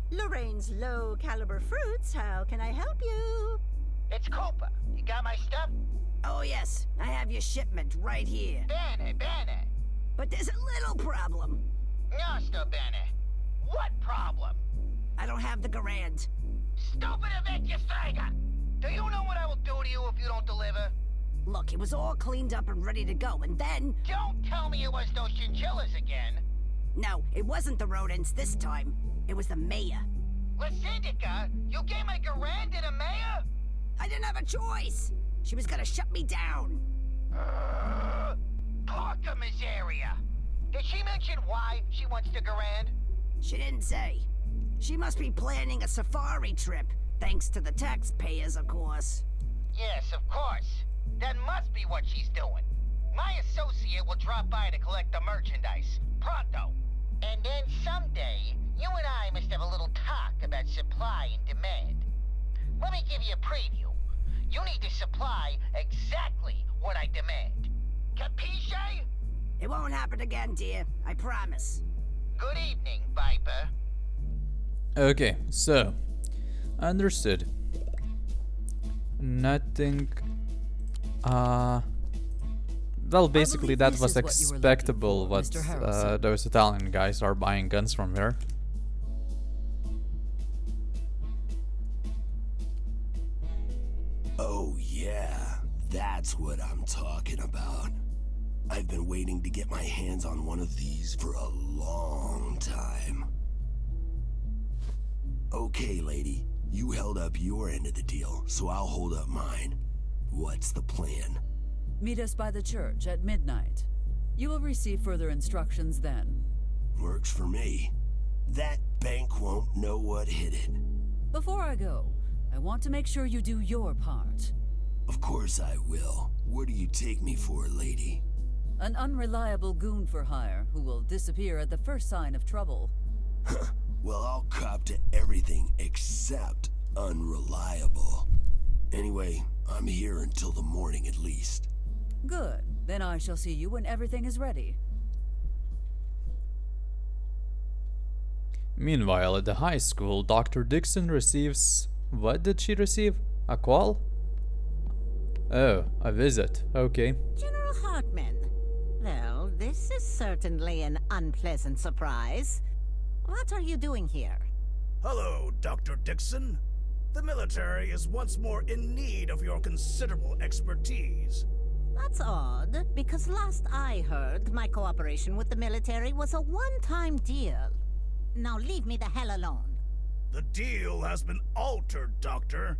Lorraine's low caliber fruits, how can I help you? It's Cooper. You got my stuff? Oh yes, I have your shipment right here. Bene. But there's a little problem. Nosta bene. What problem? I don't have the Garand. Stupid vecchia strega! Do you know what I will do to you if you don't deliver? Look, it was all cleaned up and ready to go, and then... Don't tell me it was those chinchillas again. No, it wasn't the rodents this time. It was the mayor. La Syndica? You gave my Garand to the mayor? I didn't have a choice. She was gonna shut me down. Porca miseria! Did she mention why she wants the Garand? She didn't say. She must be planning a safari trip, thanks to the taxpayers, of course. Yes, of course. That must be what she's doing. My associate will drop by to collect the merchandise. Pronto. And then someday, you and I must have a little talk about supply and demand. Let me give you a preview. You need to supply exactly what I demand. Capisce? It won't happen again, dear. I promise. Good evening, Viper. Okay, so understood. Nothing. Well, basically that was expectable. What those Italian guys are buying guns from her. Oh yeah, that's what I'm talking about. I've been waiting to get my hands on one of these for a long time. Okay, lady, you held up your end of the deal, so I'll hold up mine. What's the plan? Meet us by the church at midnight. You will receive further instructions then. Works for me. That bank won't know what hit it. Before I go, I want to make sure you do your part. Of course I will. What do you take me for, lady? An unreliable goon for hire who will disappear at the first sign of trouble. Well, I'll cop to everything except unreliable. Anyway, I'm here until the morning at least. Good. Then I shall see you when everything is ready. Meanwhile, at the high school, Dr. Dixon receives... What did she receive? A call? Oh, a visit. Okay. General Hartman. Well, this is certainly an unpleasant surprise. What are you doing here? Hello, Dr. Dixon. The military is once more in need of your considerable expertise. That's odd, because last I heard, my cooperation with the military was a one-time deal. Now leave me the hell alone. The deal has been altered, Doctor.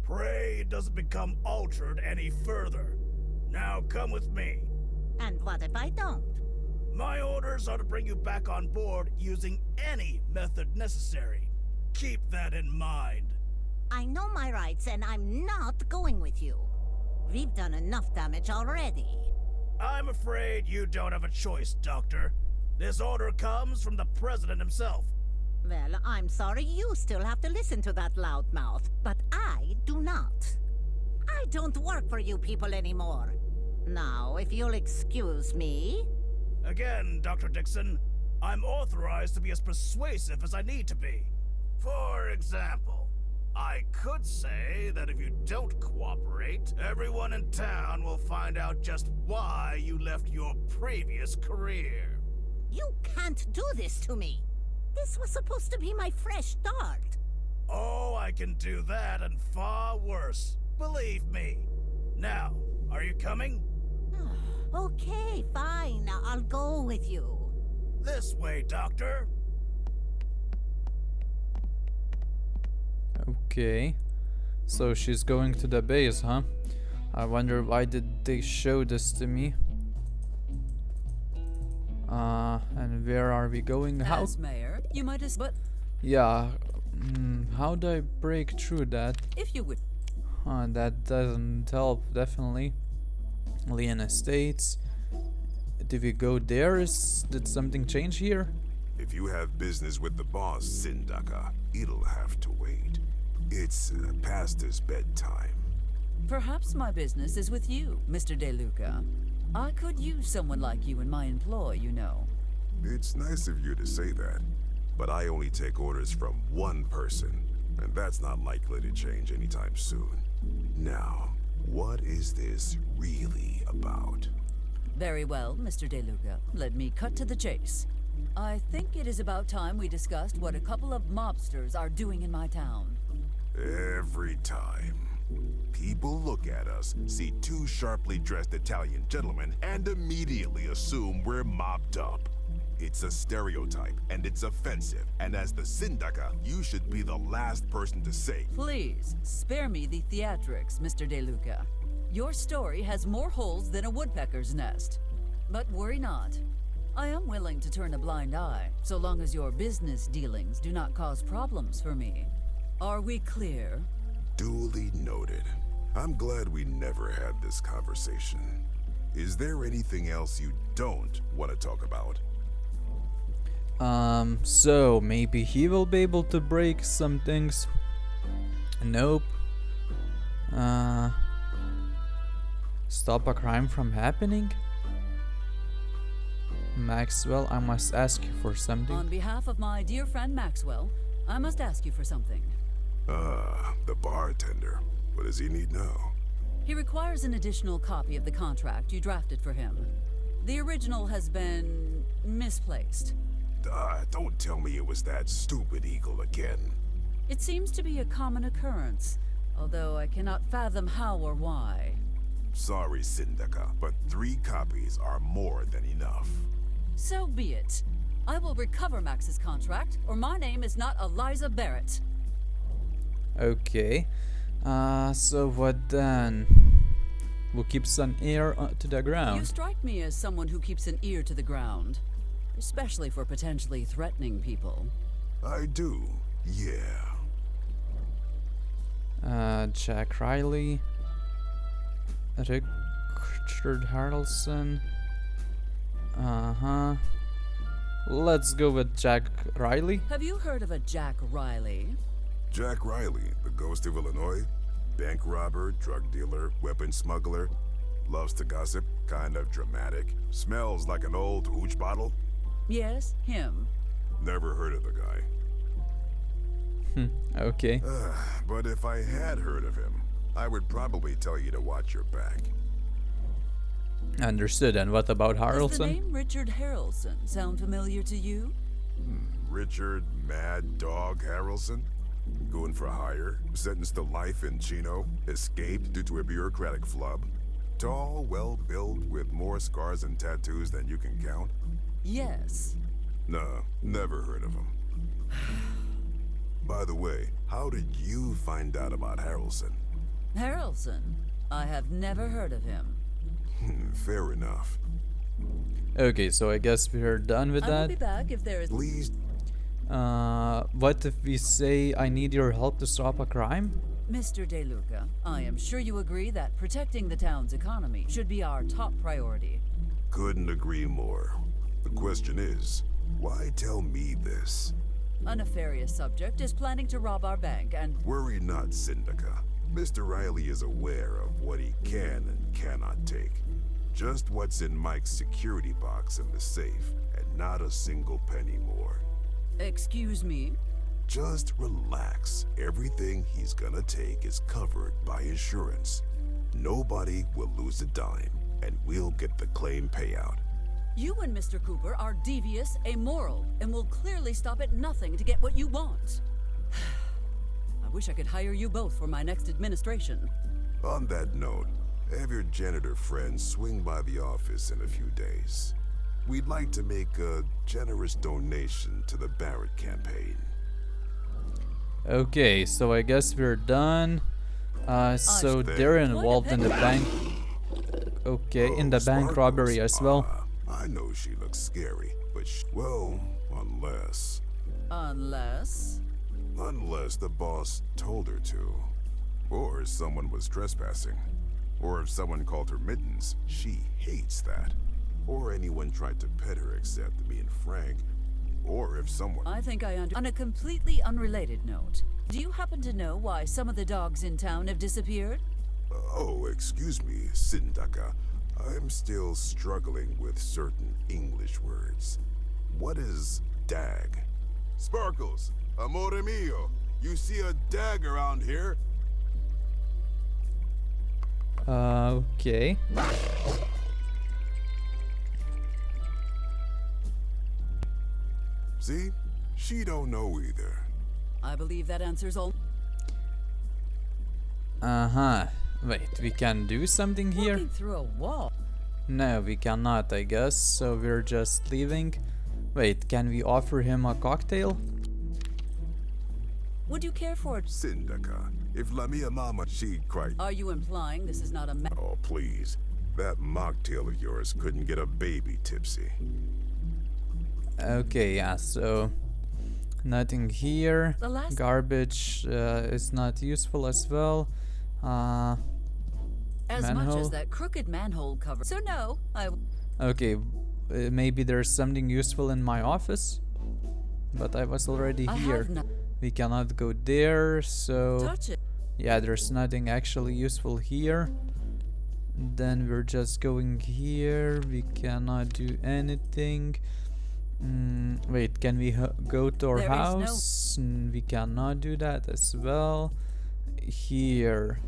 Pray it doesn't become altered any further. Now come with me. And what if I don't? My orders are to bring you back on board using any method necessary. Keep that in mind. I know my rights, and I'm not going with you. We've done enough damage already. I'm afraid you don't have a choice, Doctor. This order comes from the President himself. Well, I'm sorry you still have to listen to that loudmouth, but I do not. I don't work for you people anymore. Now, if you'll excuse me... Again, Dr. Dixon, I'm authorized to be as persuasive as I need to be. For example, I could say that if you don't cooperate, everyone in town will find out just why you left your previous career. You can't do this to me. This was supposed to be my fresh start. Oh, I can do that and far worse. Believe me. Now, are you coming? Okay, fine. I'll go with you. This way, Doctor. Okay. So she's going to the base, huh? I wonder why did they show this to me? And where are we going? How? As mayor, you might as but Yeah. How do I break through that? if you would. That doesn't help, definitely. Alien Estates. Did we go there? Did something change here? If you have business with the boss, Sindaka, it'll have to wait. It's past his bedtime. Perhaps my business is with you, Mr. De Luca. I could use someone like you in my employ, you know. It's nice of you to say that, but I only take orders from one person, and that's not likely to change anytime soon. Now, what is this really about? Very well, Mr. De Luca. Let me cut to the chase. I think it is about time we discussed what a couple of mobsters are doing in my town. Every time. People look at us, see two sharply dressed Italian gentlemen, and immediately assume we're mobbed up. It's a stereotype, and it's offensive, and as the Sindaka, you should be the last person to say. Please, spare me the theatrics, Mr. De Luca. Your story has more holes than a woodpecker's nest. But worry not. I am willing to turn a blind eye, so long as your business dealings do not cause problems for me. Are we clear? Duly noted. I'm glad we never had this conversation. Is there anything else you don't want to talk about? So maybe he will be able to break some things. Nope. Stop a crime from happening? Maxwell, I must ask you for something. On behalf of my dear friend Maxwell, I must ask you for something. The bartender. What does he need now? He requires an additional copy of the contract you drafted for him. The original has been misplaced. Don't tell me it was that stupid eagle again. It seems to be a common occurrence, although I cannot fathom how or why. Sorry, Sindaka, but 3 copies are more than enough. So be it. I will recover Max's contract, or my name is not Eliza Barrett. Okay. So what then? Who keeps an ear to the ground? You strike me as someone who keeps an ear to the ground, especially for potentially threatening people. I do, yeah. Jack Riley. Richard Harrelson. Let's go with Jack Riley. Have you heard of a Jack Riley? Jack Riley, the ghost of Illinois. Bank robber, drug dealer, weapon smuggler. Loves to gossip, kind of dramatic. Smells like an old hooch bottle. Yes, him. Never heard of the guy. Okay. But if I had heard of him, I would probably tell you to watch your back. Understood. And what about Harrelson? Does the name Richard Harrelson sound familiar to you? Richard Mad Dog Harrelson? Going for hire, sentenced to life in Chino, escaped due to a bureaucratic flub. Tall, well-built, with more scars and tattoos than you can count? Yes. No, never heard of him. By the way, how did you find out about Harrelson? Harrelson? I have never heard of him. Fair enough. Okay, so I guess we're done with I will that. be back if there is. Please. What if we say I need your help to stop a crime? Mr. De Luca, I am sure you agree that protecting the town's economy should be our top priority. Couldn't agree more. The question is, why tell me this? A nefarious subject is planning to rob our bank and... Worry not, Sindaka. Mr. Riley is aware of what he can and cannot take. Just what's in Mike's security box in the safe, and not a single penny more. Excuse me? Just relax. Everything he's gonna take is covered by insurance. Nobody will lose a dime, and we'll get the claim payout. You and Mr. Cooper are devious, amoral, and will clearly stop at nothing to get what you want. I wish I could hire you both for my next administration. On that note, have your janitor friend swing by the office in a few days. We'd like to make a generous donation to the Barrett campaign. Okay, so I guess we're done. So they're involved in the bank. Okay, in the bank robbery as well. I know she looks scary, but well, unless the boss told her to, or someone was trespassing, or if someone called her mittens. She hates that. Or anyone tried to pet her except me and Frank. Or if someone... I think On a completely unrelated note, do you happen to know why some of the dogs in town have disappeared? Oh, excuse me, Sindaka. I'm still struggling with certain English words. What is dag? Sparkles, amore mio, you see a dag around here? Okay. See? She don't know either. I believe that answers all. Uh-huh. Wait, we can do something here? Walking through a wall. No, we cannot, I guess, so we're just leaving. Wait, can we offer him a cocktail? Would you care for it? Sindaka, if la mia mama, she'd cry. Are you implying this is not a Oh, please. That mocktail of yours couldn't get a baby tipsy. Okay, yeah, so nothing here. Garbage is not useful as well. As manhole. much as that crooked manhole cover. So no, Okay, maybe there's something useful in my office, but I was already here. We cannot go there, so touch it. Yeah, there's nothing actually useful here. Then we're just going here. We cannot do anything. Wait, can we go to our house? We cannot do that as well. Here.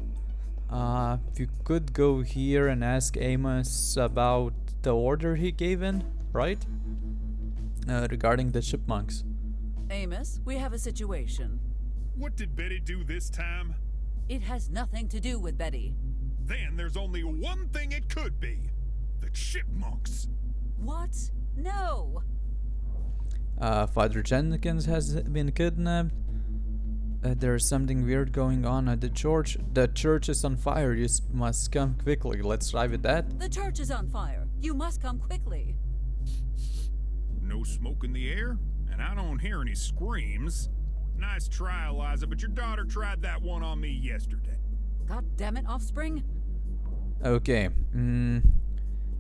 We could go here and ask Amos about the order he gave in, right? Regarding the chipmunks. Amos, we have a situation. What did Betty do this time? It has nothing to do with Betty. Then there's only one thing it could be. The Chipmunks. What? No! Father Jenkins has been kidnapped. There's something weird going on at the church. The church is on fire. You must come quickly. Let's try with that. The church is on fire. You must come quickly. No smoke in the air, and I don't hear any screams. Nice try, Eliza, but your daughter tried that one on me yesterday. God damn it, Offspring. Okay.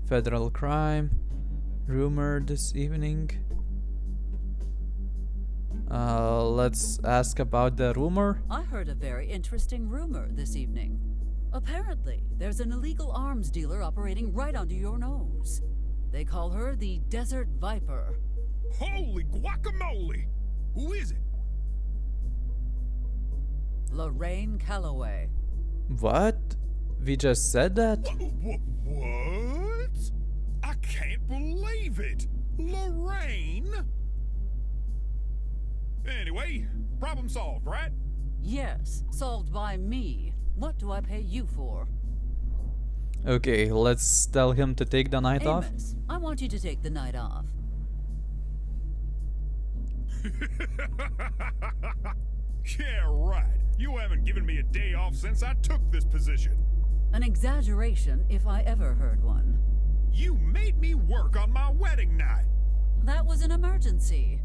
Federal crime. Rumor this evening. Let's ask about the rumor. I heard a very interesting rumor this evening. Apparently, there's an illegal arms dealer operating right under your nose. They call her the Desert Viper. Holy guacamole! Who is it? Lorraine Calloway. What? We just said that? What? I can't believe it! Lorraine? Anyway, problem solved, right? Yes, solved by me. What do I pay you for? Okay, let's tell him to take the night off. Amos, I want you to take the night off. Yeah, right. You haven't given me a day off since I took this position. An exaggeration if I ever heard one. You made me work on my wedding night. That was an emergency.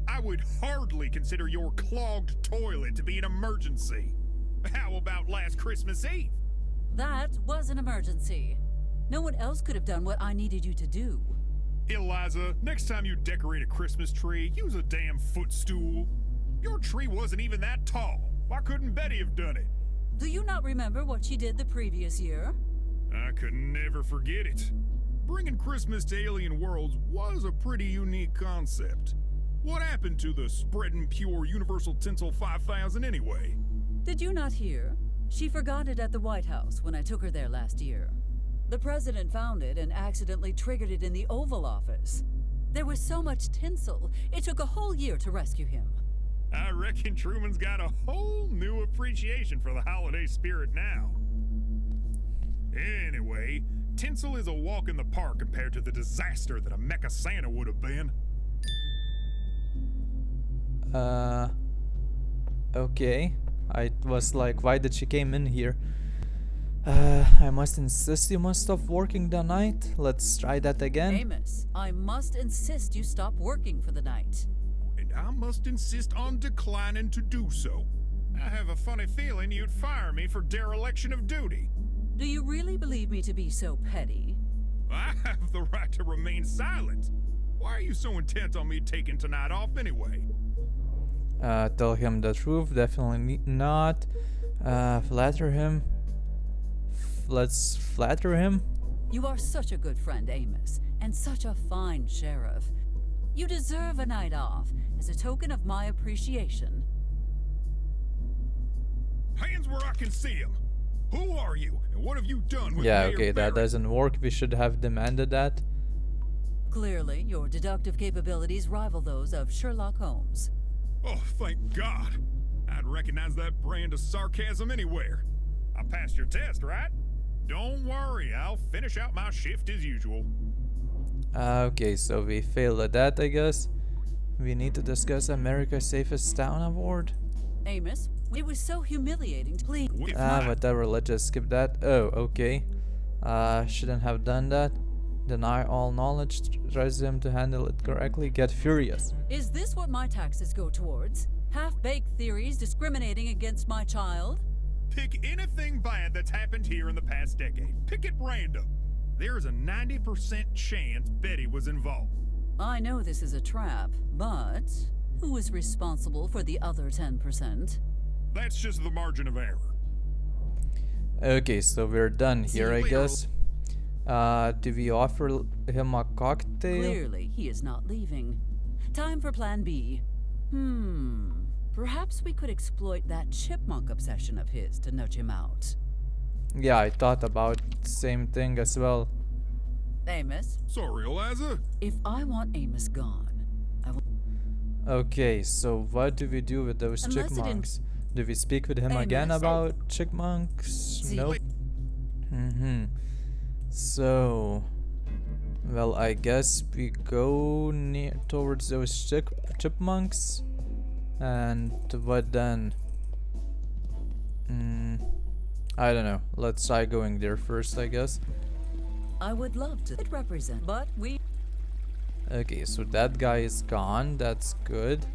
I would hardly consider your clogged toilet to be an emergency. How about last Christmas Eve? That was an emergency. No one else could have done what I needed you to do. Eliza, next time you decorate a Christmas tree, use a damn footstool. Your tree wasn't even that tall. Why couldn't Betty have done it? Do you not remember what she did the previous year? I could never forget it. Bringing Christmas to alien worlds was a pretty unique concept. What happened to the spreading pure universal tinsel 5000 anyway? Did you not hear? She forgot it at the White House when I took her there last year. The president found it and accidentally triggered it in the Oval Office. There was so much tinsel, it took a whole year to rescue him. I reckon Truman's got a whole new appreciation for the holiday spirit now. Anyway, tinsel is a walk in the park compared to the disaster that a Mecha Santa would have been. Okay. I was like, why did she came in here? I must insist you must stop working the night. Let's try that again. Amos, I must insist you stop working for the night. And I must insist on declining to do so. I have a funny feeling you'd fire me for dereliction of duty. Do you really believe me to be so petty? I have the right to remain silent. Why are you so intent on me taking tonight off anyway? Tell him the truth, definitely not. Flatter him. Let's flatter him. You are such a good friend, Amos, and such a fine sheriff. You deserve a night off as a token of my appreciation. Hands where I can see him. Who are you, and what have you done with Yeah, Mayor okay, that Barrett? doesn't work. We should have demanded that. Clearly, your deductive capabilities rival those of Sherlock Holmes. Oh, thank God. I'd recognize that brand of sarcasm anywhere. I passed your test, right? Don't worry, I'll finish out my shift as usual. Okay, so we failed at that, I guess. We need to discuss America's Safest Town Award. Amos, it was so humiliating to please. Whatever, let's just skip that. Oh, okay. Shouldn't have done that. Deny all knowledge, trust him to handle it correctly, get furious. Is this what my taxes go towards? Half-baked theories discriminating against my child? Pick anything bad that's happened here in the past decade. Pick it random. There's a 90% chance Betty was involved. I know this is a trap, but who is responsible for the other 10%? That's just the margin of error. Okay, so we're done here, I guess. Do we offer him a cocktail? Clearly, he is not leaving. Time for plan B. Perhaps we could exploit that chipmunk obsession of his to nudge him out. Yeah, I thought about the same thing as well. Amos? Sorry, Eliza. If I want Amos gone, I will... Okay, so what do we do with those chipmunks? Do we speak with him again about chipmunks? Nope. So, well, I guess we go towards those chipmunks. And what then? I don't know. Let's try going there first, I guess. I would love to represent, but we... Okay, so that guy is gone. That's good.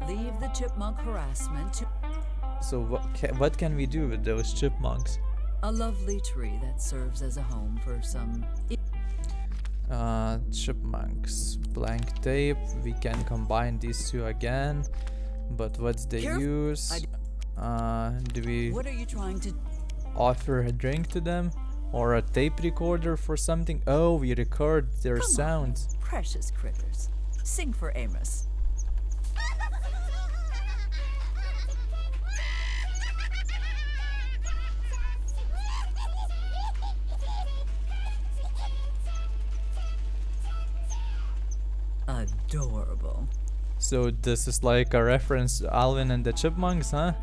Leave the chipmunk harassment to... So what can we do with those chipmunks? A lovely tree that serves as a home for some... Chipmunks. Blank tape. We can combine these two again. But what's the use? Do we... What are you trying to... offer a drink to them? Or a tape recorder for something? Oh, we record their sounds. On, precious critters. Sing for Amos. Adorable. So this is like a reference to Alvin and the Chipmunks, huh?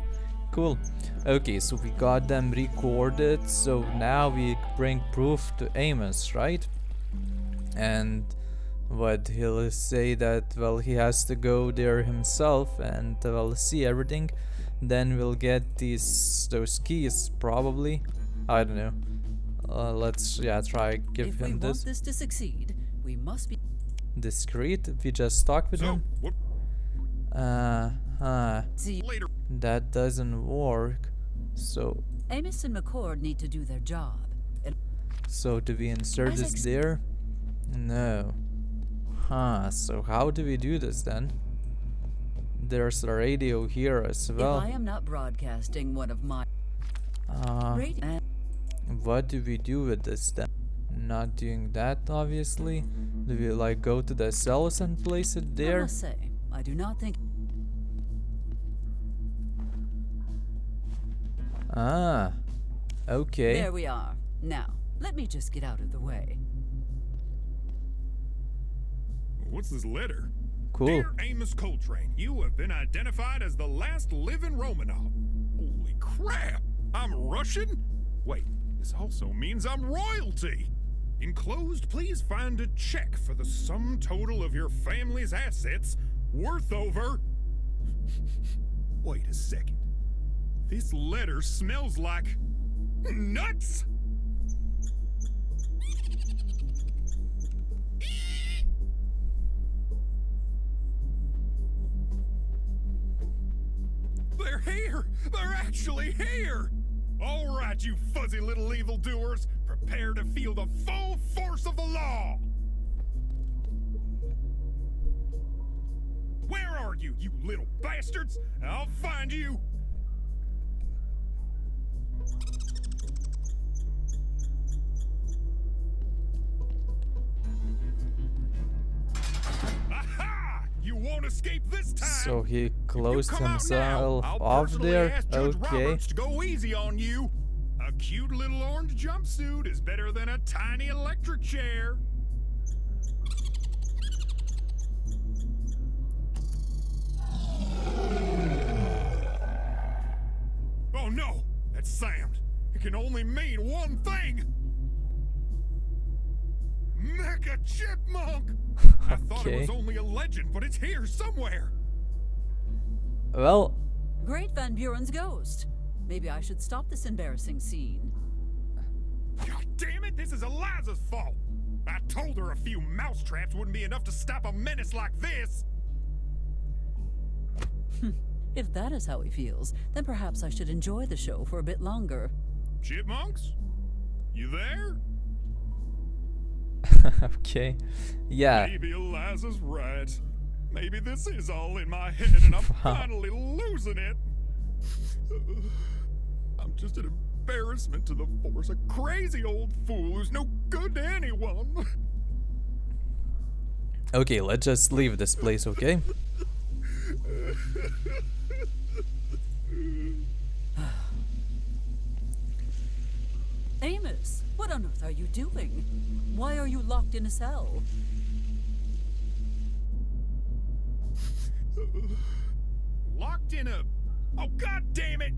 Cool. Okay, so we got them recorded. So now we bring proof to Amos, right? And what he'll say that, well, he has to go there himself and well see everything. Then we'll get those keys probably. I don't know. Let's try give him this. If we want this to succeed, we must be discreet. We just talk with him. See you later. That doesn't work. So Amos and McCord need to do their job. So do we insert this there? No. So how do we do this then? There's a radio here as well. If I am not broadcasting one of my what do we do with this then? Not doing that, obviously. Do we like go to the cells and place it there? I must say, I do not think. Okay. There we are. Now, let me just get out of the way. What's this letter? Cool. Dear Amos Coltrane, you have been identified as the last living Romanov. Holy crap! I'm Russian? Wait, this also means I'm royalty. Enclosed, please find a check for the sum total of your family's assets worth over Wait a second. This letter smells like nuts! They're here! They're actually here! All right, you fuzzy little evildoers, prepare to feel the full force of the law! Where are you, you little bastards? I'll find you! Aha! You won't escape this time! So he closed Come out himself now, I'll off personally there. ask Judge Okay. Roberts to go easy on you. A cute little orange jumpsuit is better than a tiny electric chair. Oh no, that sound. It can only mean one thing. Mecha Chipmunk! I thought it was Okay. only a legend, but it's here somewhere. Well, Great Van Buren's ghost. Maybe I should stop this embarrassing scene. God damn it, this is Eliza's fault. I told her a few mousetraps wouldn't be enough to stop a menace like this. If that is how he feels, then perhaps I should enjoy the show for a bit longer. Chipmunks? You there? okay. Yeah. Maybe Eliza's right. Maybe this is all in my head and I'm finally losing it. I'm just an embarrassment to the force, a crazy old fool who's no good to anyone. Okay, let's just leave this place, okay? Amos, what on earth are you doing? Why are you locked in a cell? Locked in a... Oh, god damn it!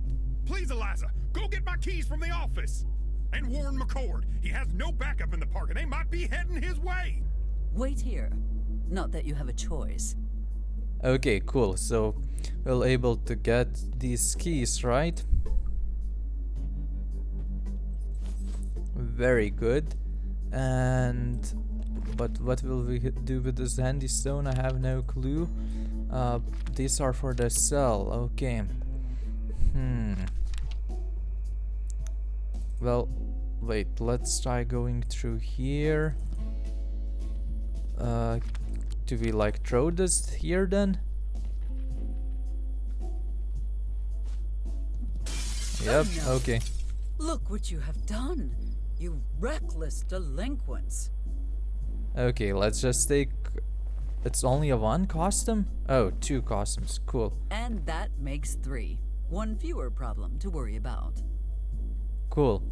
Please, Eliza, go get my keys from the office. And warn McCord. He has no backup in the park and they might be heading his way. Wait here. Not that you have a choice. Okay, cool. So we're able to get these keys, right? Very good. And but what will we do with this handy stone? I have no clue. These are for the cell. Okay. Well, wait. Let's try going through here. Do we like throw this here then? Yep. Oh, no. Okay. Look what you have done, you reckless delinquents. Okay, let's just take... It's only a one costume? Oh, two costumes. Cool. And that makes 3. One fewer problem to worry about. Cool.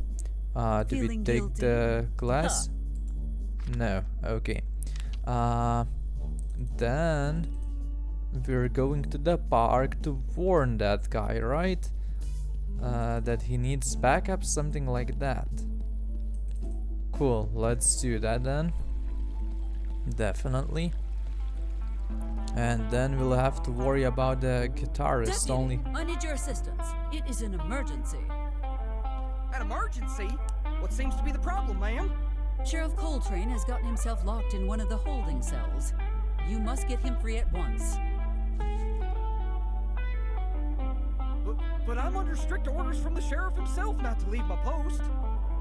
Do we Feeling take guilty? the glass? No. Okay. Then we're going to the park to warn that guy, right? That he needs backup, something like that. Cool. Let's do that then. Definitely. And then we'll have to worry about the guitarist Deputy, only. I need your assistance. It is an emergency. An emergency? What seems to be the problem, ma'am? Sheriff Coltrane has gotten himself locked in one of the holding cells. You must get him free at once. But I'm under strict orders from the sheriff himself not to leave my post.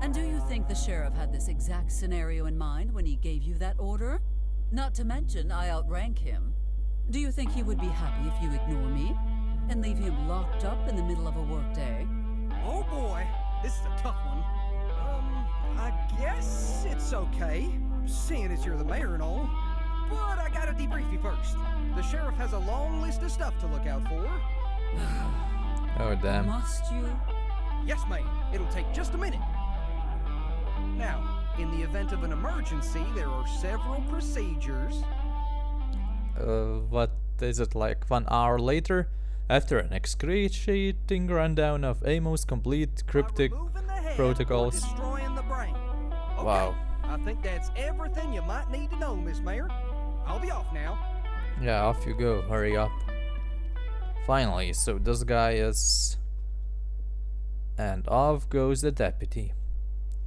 And do you think the sheriff had this exact scenario in mind when he gave you that order? Not to mention, I outrank him. Do you think he would be happy if you ignore me and leave him locked up in the middle of a workday? Oh boy, this is a tough one. I guess it's okay, seeing as you're the mayor and all. But I gotta debrief you first. The sheriff has a long list of stuff to look out for. Oh, damn. Must you? Yes, ma'am. It'll take just a minute. Now, in the event of an emergency, there are several procedures. What is it, like 1 hour later? After an excruciating rundown of Amos' complete cryptic protocols. Destroying the brain. Okay, Wow. I think that's everything you might need to know, Miss Mayor. I'll be off now. Yeah, off you go. Hurry up. Finally, so this guy is... And off goes the deputy.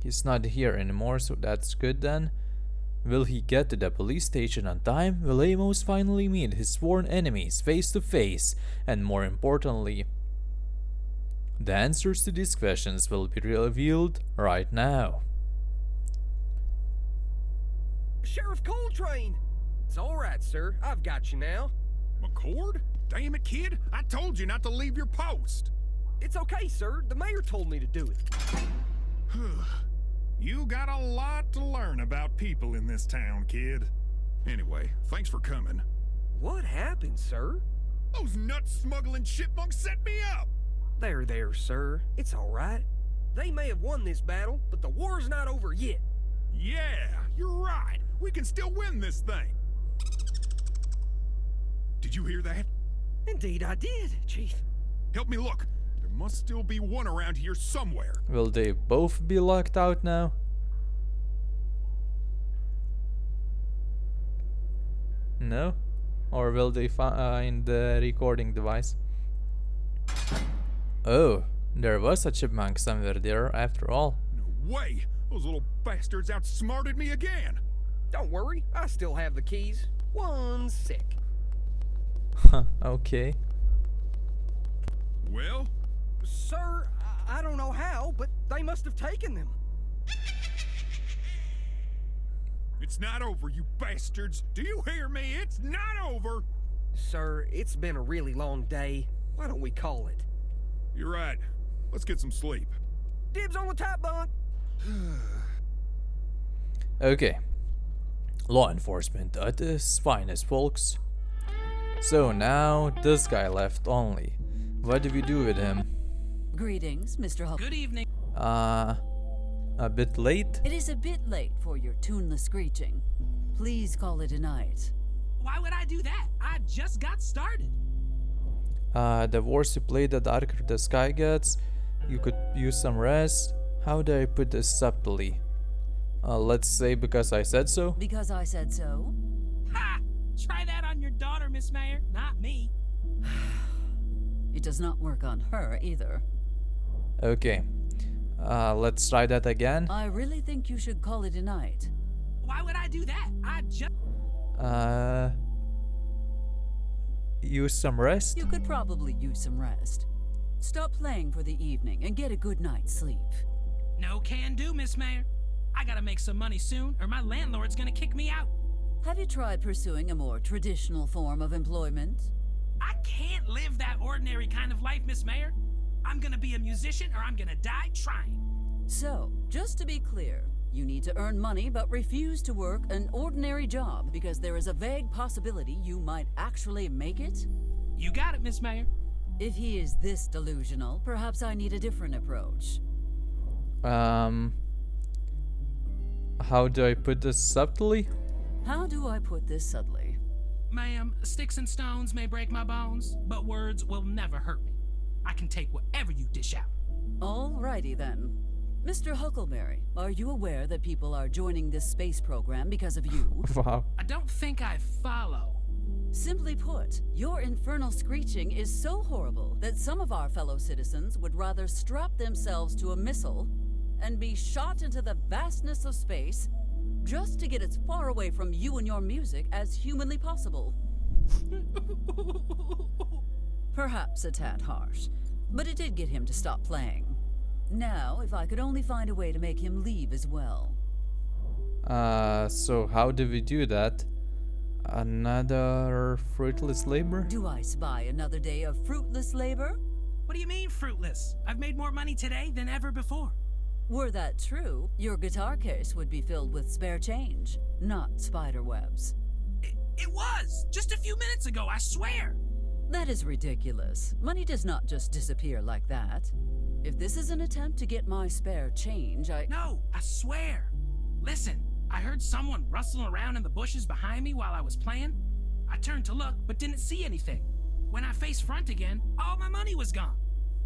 He's not here anymore, so that's good then. Will he get to the police station on time? Will Amos finally meet his sworn enemies face to face? And more importantly, the answers to these questions will be revealed right now. Sheriff Coltrane! It's alright, sir. I've got you now. McCord? Damn it, kid. I told you not to leave your post. It's okay, sir. The mayor told me to do it. You got a lot to learn about people in this town, kid. Anyway, thanks for coming. What happened, sir? Those nut-smuggling chipmunks set me up! There, sir. It's alright. They may have won this battle, but the war's not over yet. Yeah, you're right. We can still win this thing. Did you hear that? Indeed I did, Chief. Help me look. There must still be one around here somewhere. Will they both be locked out now? No? Or will they find the recording device? Oh, there was a chipmunk somewhere there after all. No way! Those little bastards outsmarted me again! Don't worry, I still have the keys. One sec. Okay. Well? Sir, I don't know how, but they must have taken them. It's not over, you bastards! Do you hear me? It's not over! Sir, it's been a really long day. Why don't we call it? You're right. Let's get some sleep. Dibs on the top bunk! Okay. Law enforcement at its finest, folks. So now this guy left only. What do we do with him? Greetings, Mr. Huck. Good evening. A bit late? It is a bit late for your tuneless screeching. Please call it a night. Why would I do that? I just got started. The worse you play, the darker the sky gets. You could use some rest. How do I put this subtly? Let's say because I said so? Because I said so? Ha! Try that on your daughter, Miss Mayor, not me. It does not work on her either. Okay. Let's try that again. I really think you should call it a night. Why would I do that? I just... Use some rest? You could probably use some rest. Stop playing for the evening and get a good night's sleep. No can do, Miss Mayor. I gotta make some money soon, or my landlord's gonna kick me out. Have you tried pursuing a more traditional form of employment? I can't live that ordinary kind of life, Miss Mayor. I'm gonna be a musician or I'm gonna die trying. So, just to be clear, you need to earn money but refuse to work an ordinary job because there is a vague possibility you might actually make it? You got it, Miss Mayor. If he is this delusional, perhaps I need a different approach. How do I put this subtly? How do I put this subtly? Ma'am, sticks and stones may break my bones, but words will never hurt me. I can take whatever you dish out. Alrighty then. Mr. Huckleberry, are you aware that people are joining this space program because of you? Wow. I don't think I follow. Simply put, your infernal screeching is so horrible that some of our fellow citizens would rather strap themselves to a missile and be shot into the vastness of space just to get as far away from you and your music as humanly possible. Perhaps a tad harsh, but it did get him to stop playing. Now, if I could only find a way to make him leave as well. So how do we do that? Another fruitless labor? Do I spy another day of fruitless labor? What do you mean, fruitless? I've made more money today than ever before. Were that true, your guitar case would be filled with spare change, not spider webs. It was! Just a few minutes ago, I swear! That is ridiculous. Money does not just disappear like that. If this is an attempt to get my spare change, No, I swear. Listen, I heard someone rustling around in the bushes behind me while I was playing. I turned to look, but didn't see anything. When I faced front again, all my money was gone.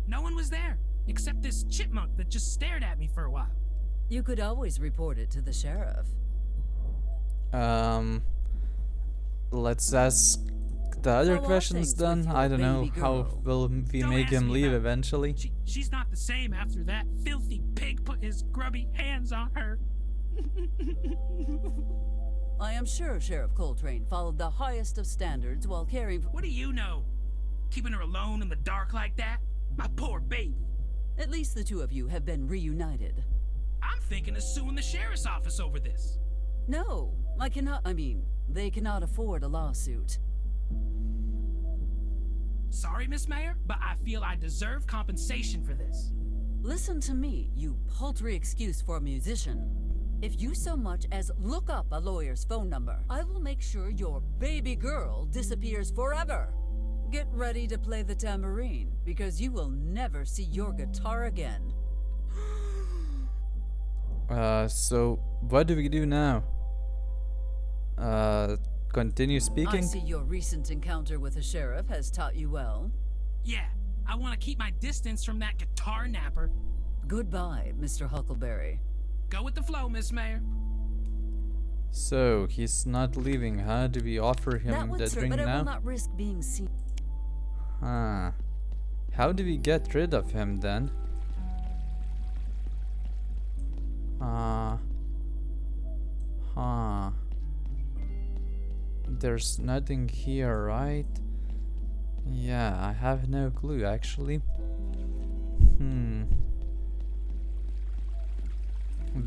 No one was there, except this chipmunk that just stared at me for a while. You could always report it to the sheriff. Let's ask ask the other How are questions things then? with I your don't know. baby How girl? will we Don't make ask him me leave about- eventually? She's not the same after that filthy pig put his grubby hands on her. I am sure Sheriff Coltrane followed the highest of standards while caring for... What do you know? Keeping her alone in the dark like that? My poor baby. At least the two of you have been reunited. I'm thinking of suing the sheriff's office over this. No, they cannot afford a lawsuit. Sorry, Miss Mayor, but I feel I deserve compensation for this. Listen to me, you paltry excuse for a musician. If you so much as look up a lawyer's phone number, I will make sure your baby girl disappears forever. Get ready to play the tambourine, because you will never see your guitar again. So what do we do now? Continue I speaking? see your recent encounter with the sheriff has taught you well. Yeah, I want to keep my distance from that guitar napper. Goodbye, Mr. Huckleberry. Go with the flow, Miss Mayor. So he's not leaving, huh? Do we offer That him would the serve, drink but I now? will not risk being seen. Huh. How do we get rid of him then? Huh. There's nothing here, right? Yeah, I have no clue actually.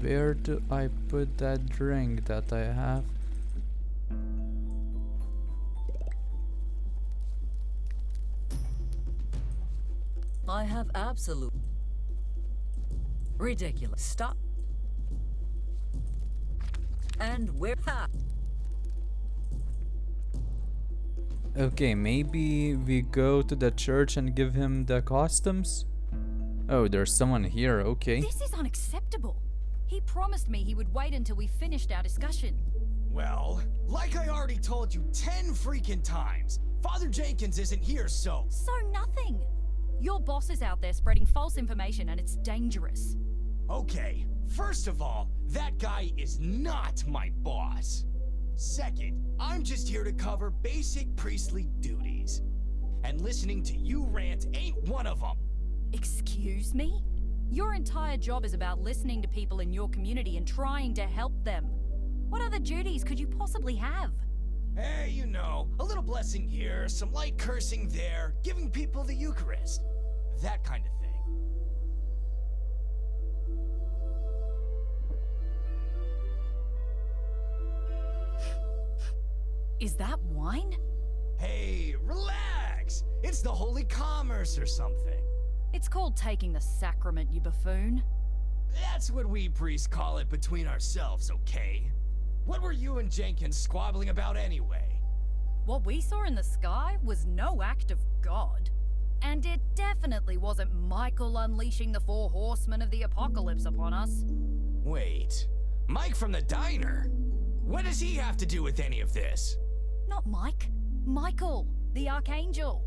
Where do I put that drink that I have? I have absolute ridiculous. Stop. And where? Ha! Okay, maybe we go to the church and give him the costumes? Oh, there's someone here, okay. This is unacceptable. He promised me he would wait until we finished our discussion. Well, like I already told you 10 freaking times, Father Jenkins isn't here, so... So nothing. Your boss is out there spreading false information and it's dangerous. Okay, first of all, that guy is not my boss. Second, I'm just here to cover basic priestly duties. And listening to you rant ain't one of them. Excuse me? Your entire job is about listening to people in your community and trying to help them. What other duties could you possibly have? Hey, you know, a little blessing here, some light cursing there, giving people the Eucharist. That kind of thing. Is that wine? Hey, relax! It's the holy commerce or something. It's called taking the sacrament, you buffoon. That's what we priests call it between ourselves, okay? What were you and Jenkins squabbling about anyway? What we saw in the sky was no act of God. And it definitely wasn't Michael unleashing the 4 horsemen of the apocalypse upon us. Wait, Mike from the diner? What does he have to do with any of this? Not Mike. Michael, the Archangel.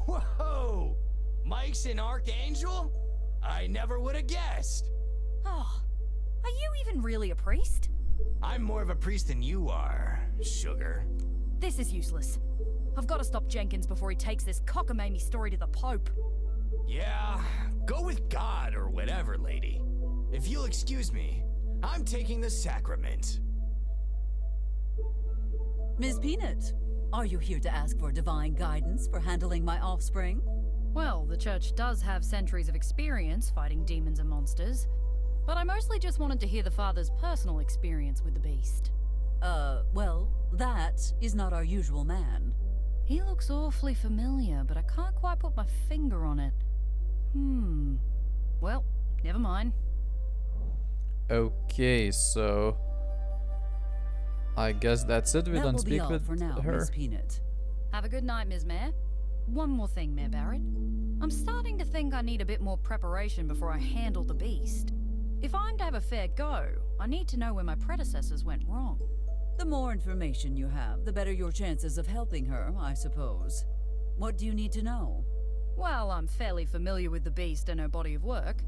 Whoa! Mike's an archangel? I never would have guessed. Oh, are you even really a priest? I'm more of a priest than you are, sugar. This is useless. I've got to stop Jenkins before he takes this cockamamie story to the Pope. Yeah, go with God or whatever, lady. If you'll excuse me, I'm taking the sacrament. Ms. Peanut, are you here to ask for divine guidance for handling my offspring? Well, the church does have centuries of experience fighting demons and monsters, but I mostly just wanted to hear the father's personal experience with the beast. Well, that is not our usual man. He looks awfully familiar, but I can't quite put my finger on it. Well, never mind. Okay, so I guess that's it. We don't speak with for now, her. Miss Peanut. Have a good night, Ms. Mayor. One more thing, Mayor Barrett. I'm starting to think I need a bit more preparation before I handle the beast. If I'm to have a fair go, I need to know where my predecessors went wrong. The more information you have, the better your chances of helping her, I suppose. What do you need to know? Well, I'm fairly familiar with the beast and her body of work,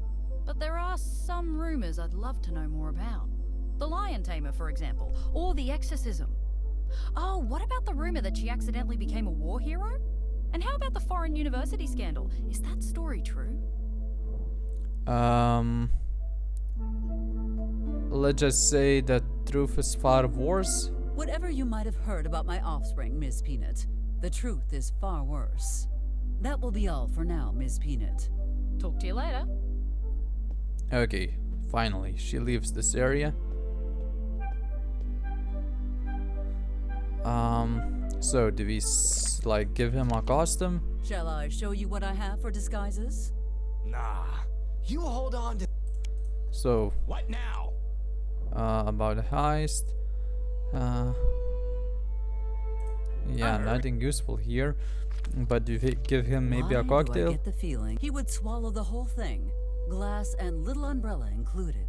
but there are some rumors I'd love to know more about. The lion tamer, for example, or the exorcism. Oh, what about the rumor that she accidentally became a war hero? And how about the foreign university scandal? Is that story true? Let's just say that truth is far worse. Whatever you might have heard about my offspring, Miss Peanut, the truth is far worse. That will be all for now, Miss Peanut. Talk to you later. Okay, finally, she leaves this area. So do we like give him a costume? Shall I show you what I have for disguises? Nah, you hold on to. So What now? about the heist. Yeah, nothing useful here. But do we give him maybe a Why cocktail? do I get the feeling he would swallow the whole thing, glass and little umbrella included.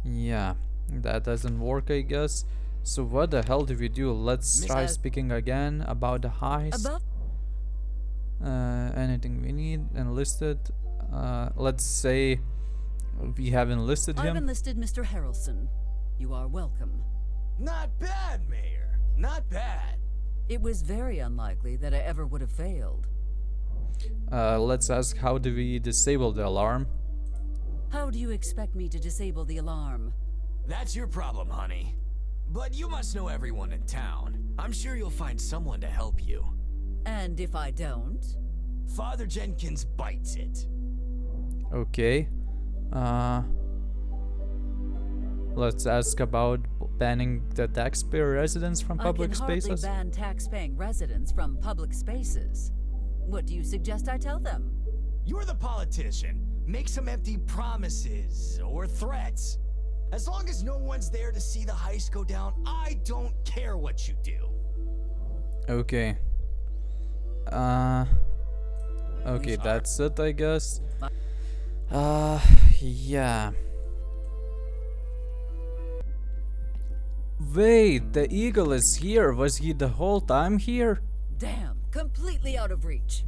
Yeah, that doesn't work, I guess. So what the hell do we do? Let's try speaking again about the heist. Anything we need enlisted? Let's say we have enlisted him. I've enlisted Mr. Harrelson. You are welcome. Not bad, Mayor. Not bad. It was very unlikely that I ever would have failed. Let's ask, how do we disable the alarm? How do you expect me to disable the alarm? That's your problem, honey. But you must know everyone in town. I'm sure you'll find someone to help you. And if I don't? Father Jenkins bites it. Okay. Let's ask about banning the taxpayer residents from public spaces. I can hardly ban tax-paying residents from public spaces. What do you suggest I tell them? You're the politician. Make some empty promises or threats. As long as no one's there to see the heist go down, I don't care what you do. Okay. Okay, that's it, I guess. Yeah. Wait, the eagle is here. Was he the whole time here? Damn, completely out of reach.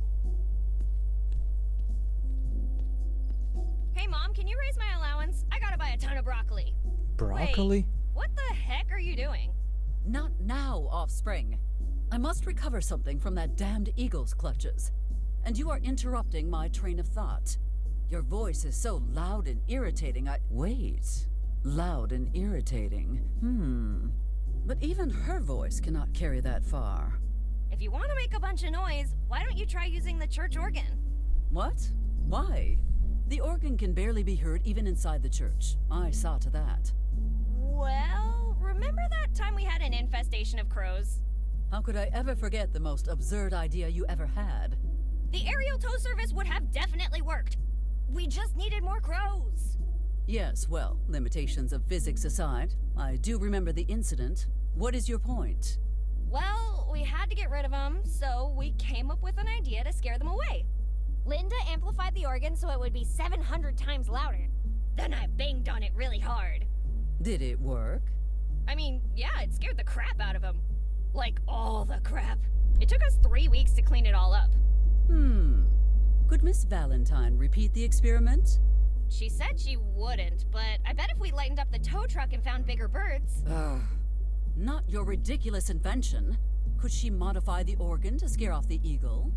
Hey, Mom, can you raise my allowance? I gotta buy a ton of broccoli. Broccoli? Wait, what the heck are you doing? Not now, Offspring. I must recover something from that damned eagle's clutches. And you are interrupting my train of thought. Your voice is so loud and irritating, Wait. Loud and irritating. But even her voice cannot carry that far. If you want to make a bunch of noise, why don't you try using the church organ? What? Why? The organ can barely be heard even inside the church. I saw to that. Well, remember that time we had an infestation of crows? How could I ever forget the most absurd idea you ever had? The aerial tow service would have definitely worked. We just needed more crows. Yes, well, limitations of physics aside, I do remember the incident. What is your point? Well, we had to get rid of them, so we came up with an idea to scare them away. Linda amplified the organ so it would be 700 times louder. Then I banged on it really hard. Did it work? I mean, yeah, it scared the crap out of them. Like, all the crap. It took us 3 weeks to clean it all up. Could Miss Valentine repeat the experiment? She said she wouldn't, but I bet if we lightened up the tow truck and found bigger birds... Not your ridiculous invention. Could she modify the organ to scare off the eagle?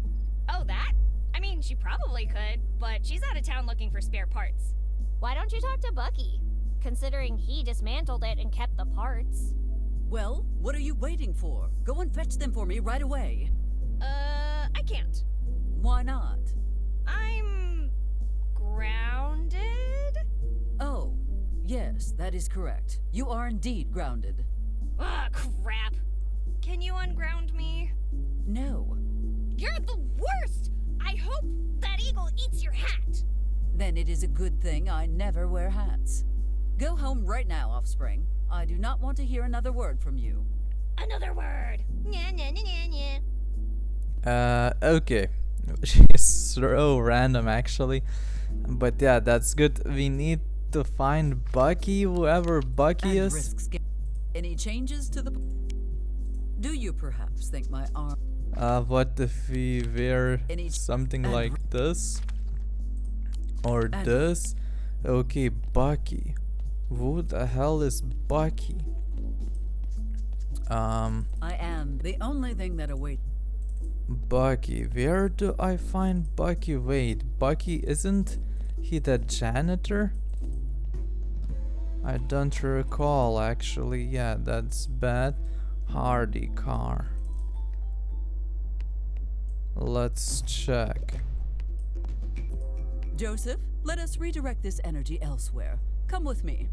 Oh, that? I mean, she probably could, but she's out of town looking for spare parts. Why don't you talk to Bucky? Considering he dismantled it and kept the parts. Well, what are you waiting for? Go and fetch them for me right away. I can't. Why not? I'm... grounded? Oh, yes, that is correct. You are indeed grounded. Ah, crap. Can you unground me? No. You're the worst! I hope that eagle eats your hat! Then it is a good thing I never wear hats. Go home right now, Offspring. I do not want to hear another word from you. Another word. Nya, nya, nya, nya, nya. Okay. She's so random, actually. But yeah, that's good. We need to find Bucky, whoever Bucky And is. risks any changes to the... Do you perhaps think my arm... What if we wear something like this? Or this? Okay, Bucky. Who the hell is Bucky? I am the only thing that awaits. Bucky. Where do I find Bucky? Wait, Bucky, isn't he the janitor? I don't recall actually. Yeah, that's bad. Hardy car. Let's check. Joseph, let us redirect this energy elsewhere. Come with me.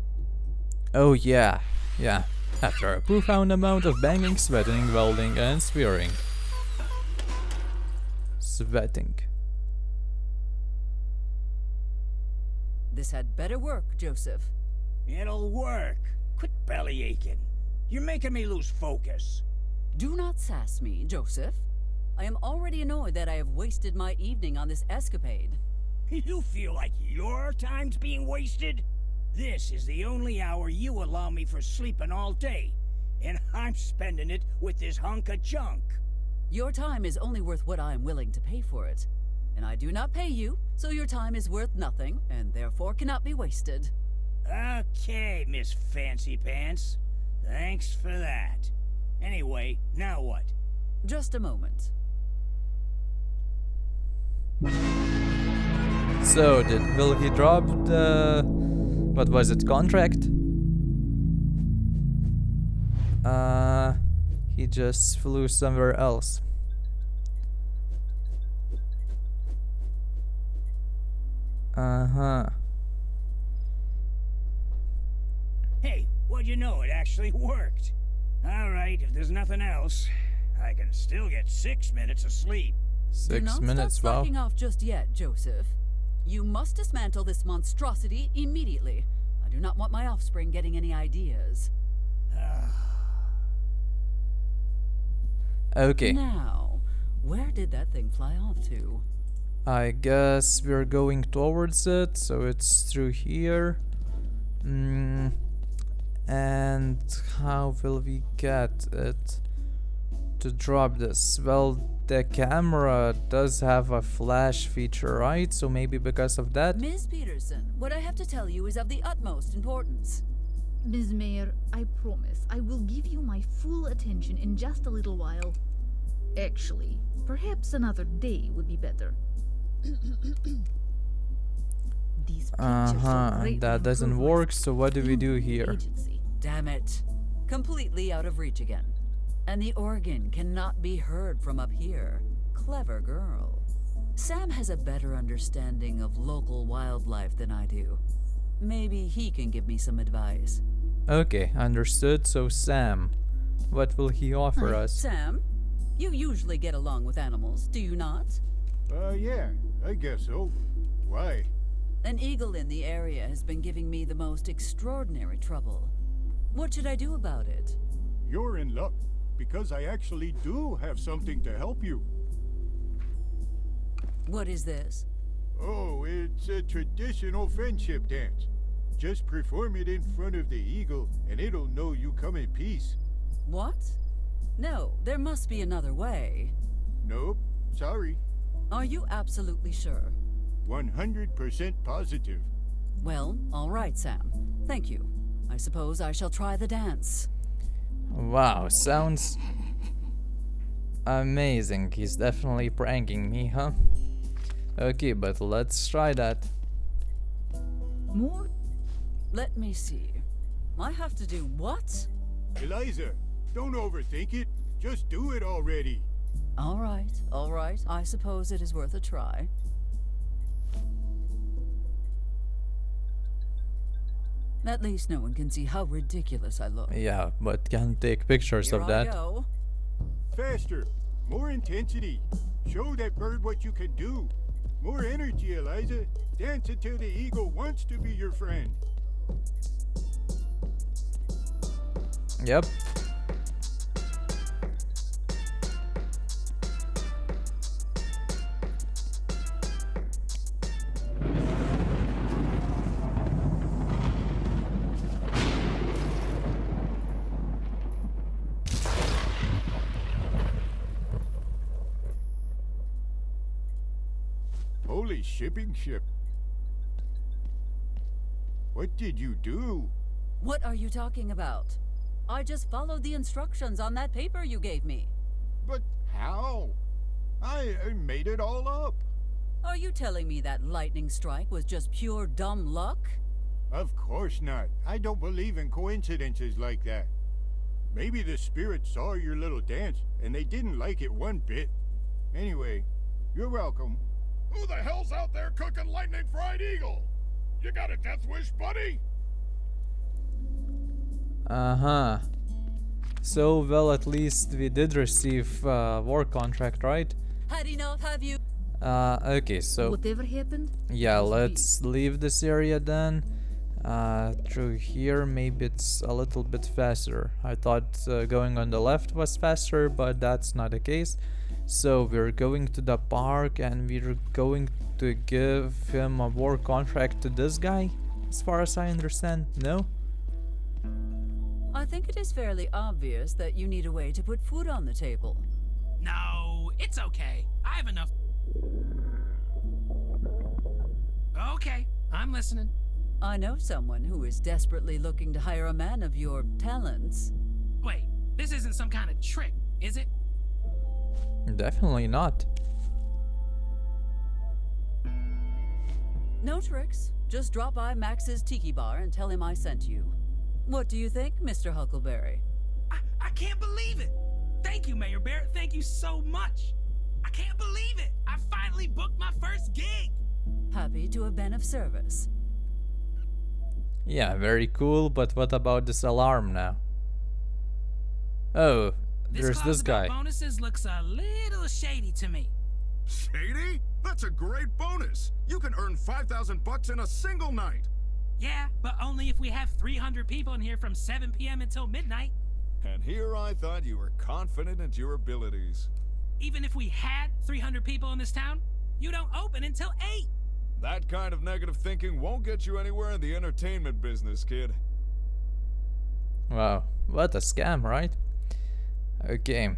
Oh yeah, yeah. After a profound amount of banging, sweating, welding and swearing. Sweating. This had better work, Joseph. It'll work. Quit belly aching. You're making me lose focus. Do not sass me, Joseph. I am already annoyed that I have wasted my evening on this escapade. You feel like your time's being wasted? This is the only hour you allow me for sleeping all day, and I'm spending it with this hunk of junk. Your time is only worth what I am willing to pay for it. And I do not pay you, so your time is worth nothing, and therefore cannot be wasted. Okay, Miss Fancy Pants. Thanks for that. Anyway, now what? Just a moment. So, will he drop the... what was it, contract? He just flew somewhere else. Hey, what'd you know? It actually worked. Alright, if there's nothing else, I can still get 6 minutes of sleep. 6 minutes, start wow. slacking off just yet, Joseph. You must dismantle this monstrosity immediately. I do not want my offspring getting any ideas. Okay. Now, where did that thing fly off to? I guess we're going towards it, so it's through here. And how will we get it to drop this? Well, the camera does have a flash feature, right? So maybe because of that? Ms. Peterson, what I have to tell you is of the utmost importance. Ms. Mayor, I promise I will give you my full attention in just a little while. Actually, perhaps another day would be better. These pictures show great that doesn't work, so what do we do here? Damn it. Completely out of reach again. And the organ cannot be heard from up here. Clever girl. Sam has a better understanding of local wildlife than I do. Maybe he can give me some advice. Okay, understood. So Sam, what will he offer us? Sam, you usually get along with animals, do you not? Yeah, I guess so. Why? An eagle in the area has been giving me the most extraordinary trouble. What should I do about it? You're in luck, because I actually do have something to help you. What is this? Oh, it's a traditional friendship dance. Just perform it in front of the eagle, and it'll know you come in peace. What? No, there must be another way. Nope, sorry. Are you absolutely sure? 100% positive. Well, all right, Sam. Thank you. I suppose I shall try the dance. Wow, sounds amazing. He's definitely pranking me, huh? Okay, but let's try that. More? Let me see. I have to do what? Eliza, don't overthink it. Just do it already. All right. I suppose it is worth a try. At least no one can see how ridiculous I look. Yeah, but can take pictures Here of I that. go. Faster. More intensity. Show that bird what you can do. More energy, Eliza. Dance until the eagle wants to be your friend. Yep. Holy shipping ship. What did you do? What are you talking about? I just followed the instructions on that paper you gave me. But how? I made it all up. Are you telling me that lightning strike was just pure dumb luck? Of course not. I don't believe in coincidences like that. Maybe the spirits saw your little dance, and they didn't like it one bit. Anyway, you're welcome. Who the hell's out there cooking lightning fried eagle? You got a death wish, buddy? Uh-huh. So, well, at least we did receive war contract, right? Had enough, have you? Okay, so... Whatever happened? Yeah, let's leave this area then. Through here, maybe it's a little bit faster. I thought going on the left was faster, but that's not the case. So we're going to the park and we're going to give him a war contract to this guy, as far as I understand, no? I think it is fairly obvious that you need a way to put food on the table. No, it's okay. I have enough. Okay, I'm listening. I know someone who is desperately looking to hire a man of your talents. Wait, this isn't some kind of trick, is it? Definitely not. No tricks. Just drop by Max's Tiki Bar and tell him I sent you. What do you think, Mr. Huckleberry? I can't believe it! Thank you, Mayor Bear. Thank you so much. I can't believe it. I finally booked my first gig. Happy to have been of service. Yeah, very cool, but what about this alarm now? Oh, there's this guy. Bonuses looks a little shady to me. Shady? That's a great bonus. You can earn 5,000 bucks in a single night. Yeah, but only if we have 300 people in here from 7 p.m. until midnight. And here I thought you were confident in your abilities. Even if we had 300 people in this town, you don't open until 8. That kind of negative thinking won't get you anywhere in the entertainment business, kid. Wow, what a scam, right? Okay.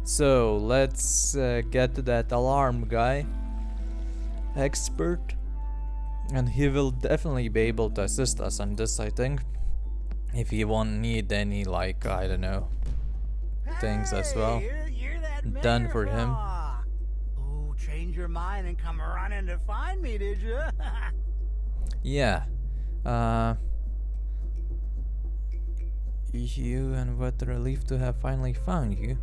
So, let's get to that alarm guy. Expert. And he will definitely be able to assist us on this, I think. If he won't need any, like, I don't know, things as well done for him. Oh, change your mind and come running to find me, did you? Yeah. You, and what a relief to have finally found you.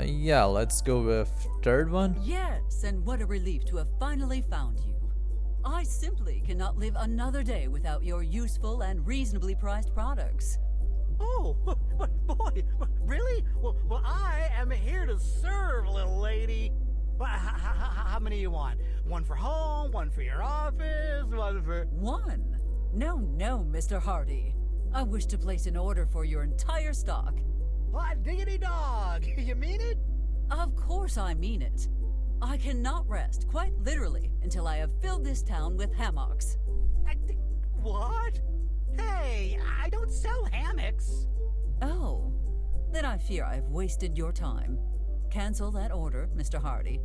Yeah, let's go with third one. Yes, and what a relief to have finally found you. I simply cannot live another day without your useful and reasonably priced products. Oh, boy, really? Well, I am here to serve, little lady. Well, how many you want? One for home, one for your office, one for... One? No, Mr. Hardy. I wish to place an order for your entire stock. What diggity dog? You mean it? Of course I mean it. I cannot rest, quite literally, until I have filled this town with hammocks. What? Hey, I don't sell hammocks. Oh, then I fear I've wasted your time. Cancel that order, Mr. Hardy.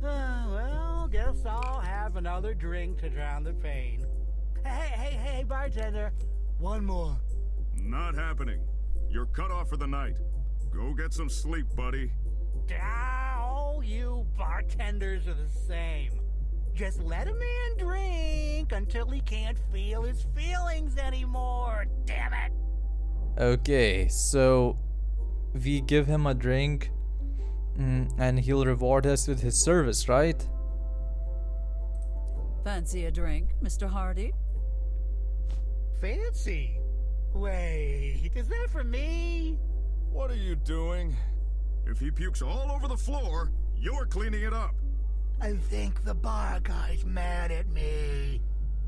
Well, guess I'll have another drink to drown the pain. Hey, bartender. One more. Not happening. You're cut off for the night. Go get some sleep, buddy. All you bartenders are the same. Just let a man drink until he can't feel his feelings anymore. Damn it. Okay, so we give him a drink and he'll reward us with his service, right? Fancy a drink, Mr. Hardy? Fancy? Wait, is that for me? What are you doing? If he pukes all over the floor, you're cleaning it up. I think the bar guy's mad at me.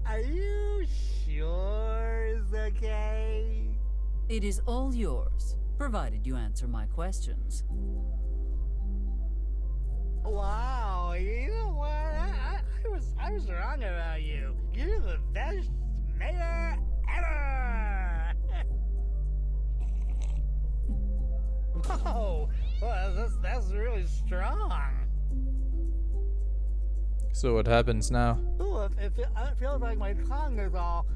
Are you sure it's okay? It is all yours, provided you answer my questions. Wow, you know what? I was wrong about you. You're the best mayor ever! Whoa, well, that's really strong. So what happens now? Well, it feels like my tongue is all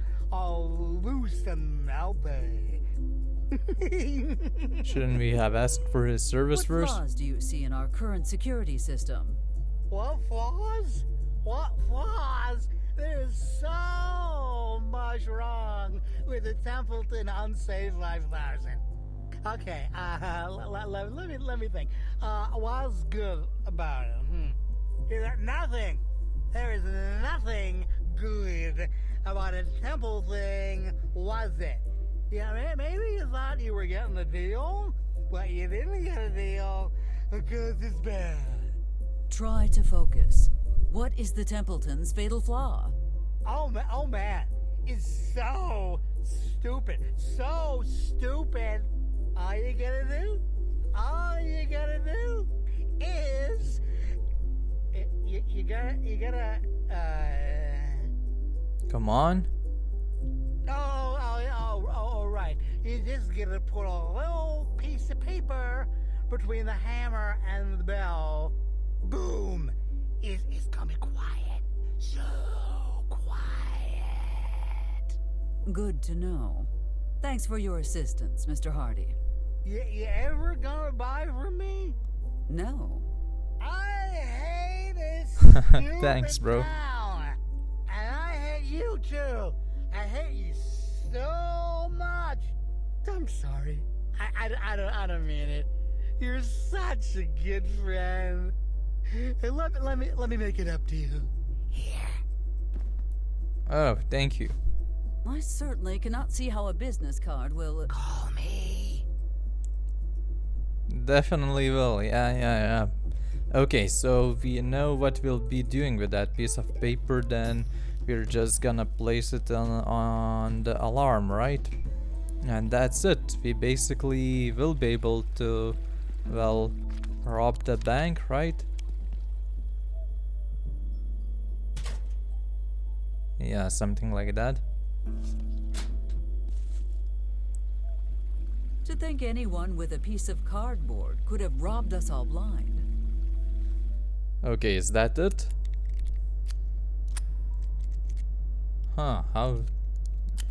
loose and melty. Shouldn't we have asked for his service What first? flaws do you see in our current security system? What flaws? What flaws? There's so much wrong with the Templeton Unsafe 5000. Okay, let me think. What's good about it? Is there nothing? There is nothing good about a temple thing, was it? Yeah, maybe you thought you were getting a deal, but you didn't get a deal because it's bad. Try to focus. What is the Templeton's fatal flaw? Oh man, it's so stupid. So stupid. All you gotta do is you gotta Come on. Oh, right. You just gotta put a little piece of paper between the hammer and the bell. Boom. It's gonna be quiet. So quiet. Good to know. Thanks for your assistance, Mr. Hardy. You ever gonna buy from me? No. I hate this stupid Thanks, bro. town. And I hate you too. I hate you so much. I'm sorry. I don't mean it. You're such a good friend. Hey, let me make it up to you. Here. Oh, thank you. I certainly cannot see how a business card will... Call me. Definitely will. Yeah. Okay, so we know what we'll be doing with that piece of paper. Then we're just gonna place it on the alarm, right? And that's it. We basically will be able to, well, rob the bank, right? Yeah, something like that. To think anyone with a piece of cardboard could have robbed us all blind. Okay, is that it? Huh, how...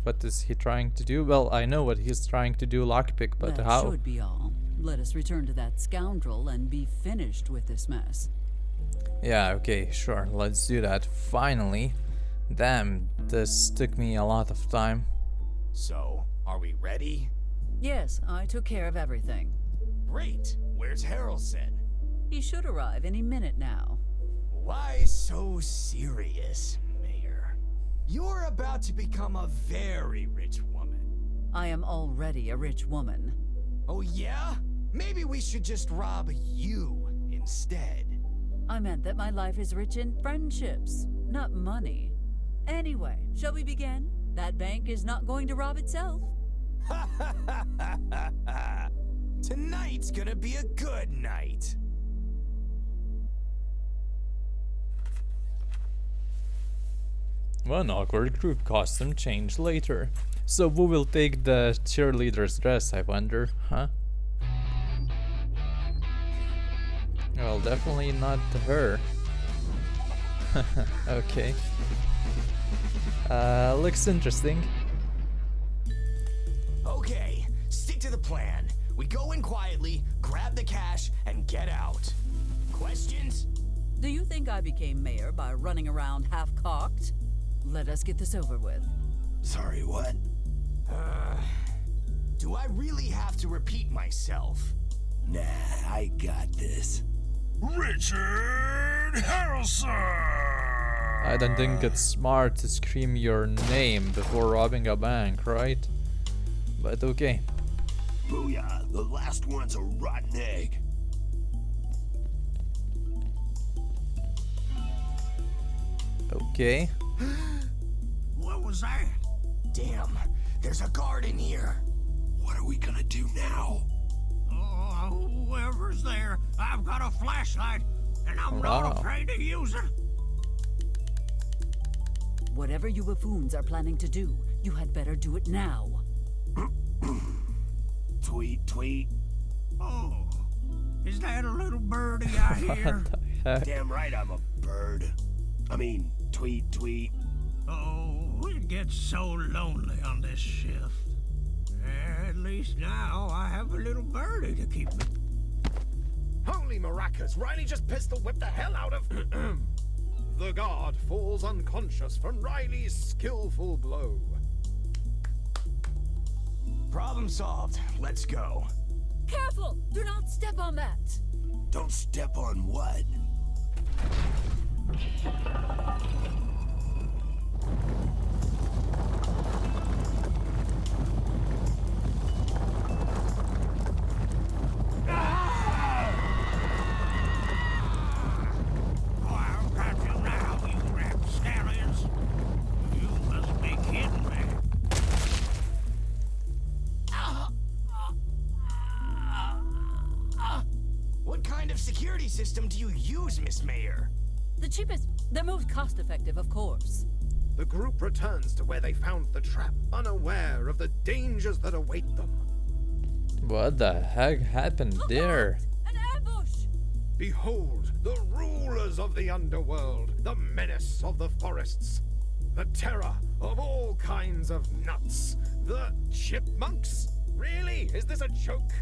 What is he trying to do? Well, I know what he's trying to do, lockpick, but that how? should be all. Let us return to that scoundrel and be finished with this mess. Yeah, okay, sure, let's do that. Finally. Damn, this took me a lot of time. So, are we ready? Yes, I took care of everything. Great. Where's Harrelson? He should arrive any minute now. Why so serious, Mayor? You're about to become a very rich woman. I am already a rich woman. Oh yeah? Maybe we should just rob you instead. I meant that my life is rich in friendships, not money. Anyway, shall we begin? That bank is not going to rob itself. Tonight's gonna be a good night. One awkward group costume change later. So who will take the cheerleader's dress, I wonder, huh? Well, definitely not her. Okay. Looks interesting. Okay, stick to the plan. We go in quietly, grab the cash, and get out. Questions? Do you think I became mayor by running around half-cocked? Let us get this over with. Sorry, what? Do I really have to repeat myself? Nah, I got this. Richard Harrelson! I don't think it's smart to scream your name before robbing a bank, right? But okay. Booyah, the last one's a rotten egg. Okay. What was that? Damn, there's a guard in here. What are we gonna do now? Oh, whoever's there, I've got a flashlight, and I'm not afraid to use it. Whatever you buffoons are planning to do, you had better do it now. Tweet, tweet. Oh, is that a little birdie I hear? Damn right I'm a bird. I mean, tweet, tweet. Oh, it gets so lonely on this shift. At least now I have a little birdie to keep me. Holy maracas, Riley just pistol-whipped the hell out of... The guard falls unconscious from Riley's skillful blow. Problem solved. Let's go. Careful! Do not step on that! Don't step on what? I'll got you now, you rapscallions. You must be kidding me. What kind of security system do you use, Miss Mayor? The cheapest, the most cost-effective, of course. The group returns to where they found the trap, unaware of the dangers that await them. What the heck happened there? An ambush! Behold, the rulers of the underworld, the menace of the forests, the terror of all kinds of nuts, the chipmunks? Really? Is this a joke?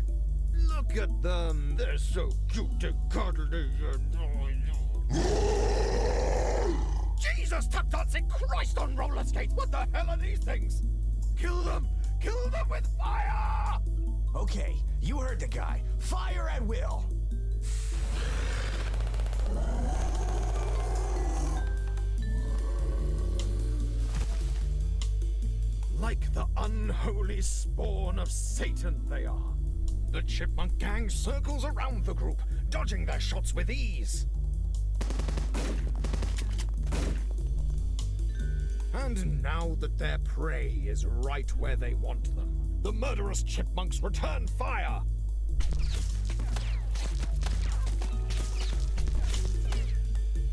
Look at them, they're so cute and cuddly and... Jesus, tut-tuts Christ on roller skates! What the hell are these things? Kill them! Kill them with fire! Okay, you heard the guy. Fire at will. Like the unholy spawn of Satan they are. The Chipmunk gang circles around the group, dodging their shots with ease. And now that their prey is right where they want them, the murderous Chipmunks return fire.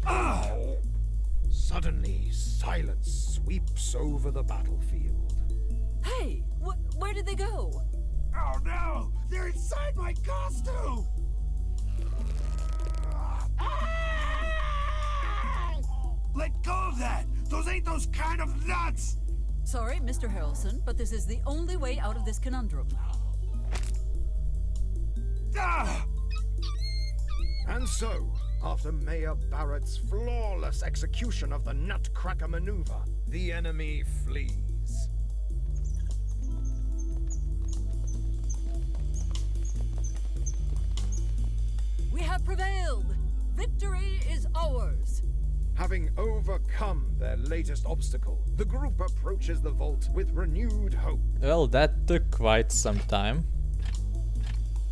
Ow! Suddenly, silence sweeps over the battlefield. Hey, where did they go? Oh no! They're inside my costume! Let go of that! Those ain't those kind of nuts! Sorry, Mr. Harrelson, but this is the only way out of this conundrum. Ah! And so, after Mayor Barrett's flawless execution of the Nutcracker maneuver, the enemy flees. We have prevailed! Victory is ours! Having overcome their latest obstacle, the group approaches the vault with renewed hope. Well, that took quite some time.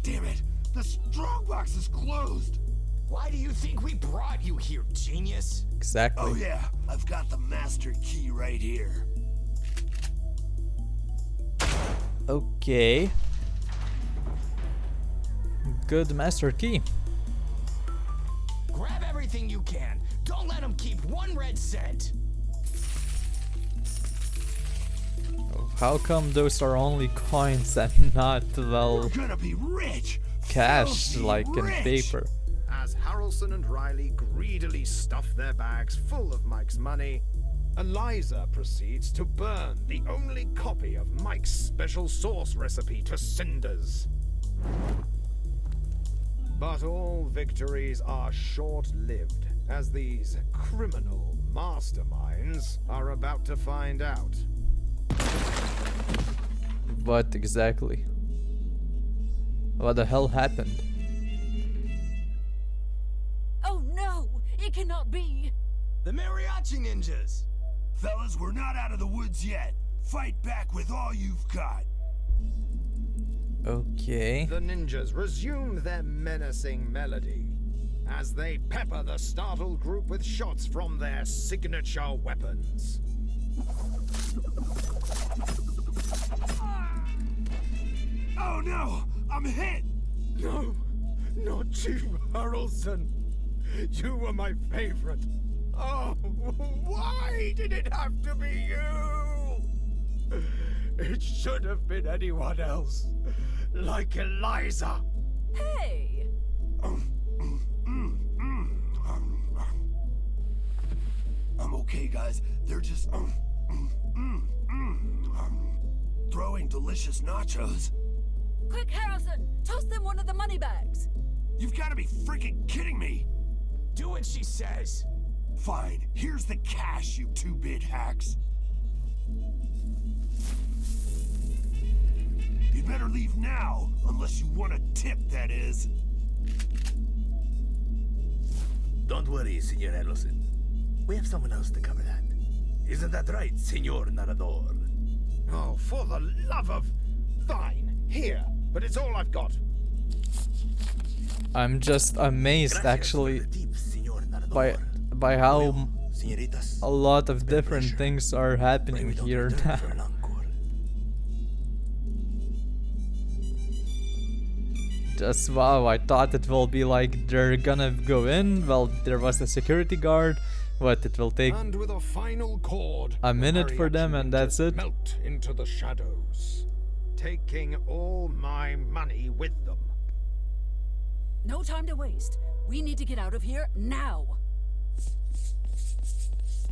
Damn it! The strongbox is closed! Why do you think we brought you here, genius? Exactly. Oh yeah, I've got the master key right here. Okay. Good master key. Grab everything you can. Don't let them keep one red cent. Oh, how come those are only coins and not, well, We're gonna be rich! cash Filthy like in rich. paper? As Harrelson and Riley greedily stuff their bags full of Mike's money, Eliza proceeds to burn the only copy of Mike's special sauce recipe to cinders. But all victories are short-lived, as these criminal masterminds are about to find out. What exactly? What the hell happened? Oh no! It cannot be! The mariachi ninjas! Fellas, we're not out of the woods yet. Fight back with all you've got. Okay. The ninjas resume their menacing melody as they pepper the startled group with shots from their signature weapons. Oh no! I'm hit! No, not you, Harrelson. You were my favorite. Oh, why did it have to be you? It should have been anyone else, like Eliza. Hey! okay, guys. They're just throwing delicious nachos. Quick, Harrelson! Toss them one of the money bags! You've got to be freaking kidding me! Do what she says. Fine, here's the cash, you two-bit hacks. You better leave now, unless you want a tip, that is. Don't worry, Senor Harrelson. We have someone else to cover that. Isn't that right, Senor Nadador? Oh, for the love of... Fine, here, but it's all I've got. I'm just amazed, actually, by how a lot of different things are happening here now. Just wow, I thought it will be like they're gonna go in, well, there was the security guard, what, it will take And with a final chord, a minute for them and that's it? Melt into the shadows, taking all my money with them. No time to waste. We need to get out of here now.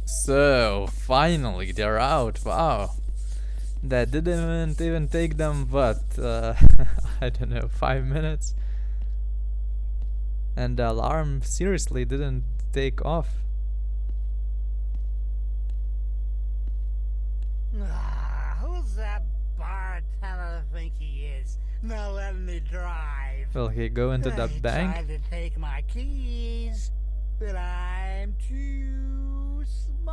So, finally, they're out, wow. That didn't even take them, what, I don't know, 5 minutes? And the alarm seriously didn't take off. Who's that bartender think he is? Not letting me drive. Will he go into the bank? Tried to take my keys, but I'm too smart.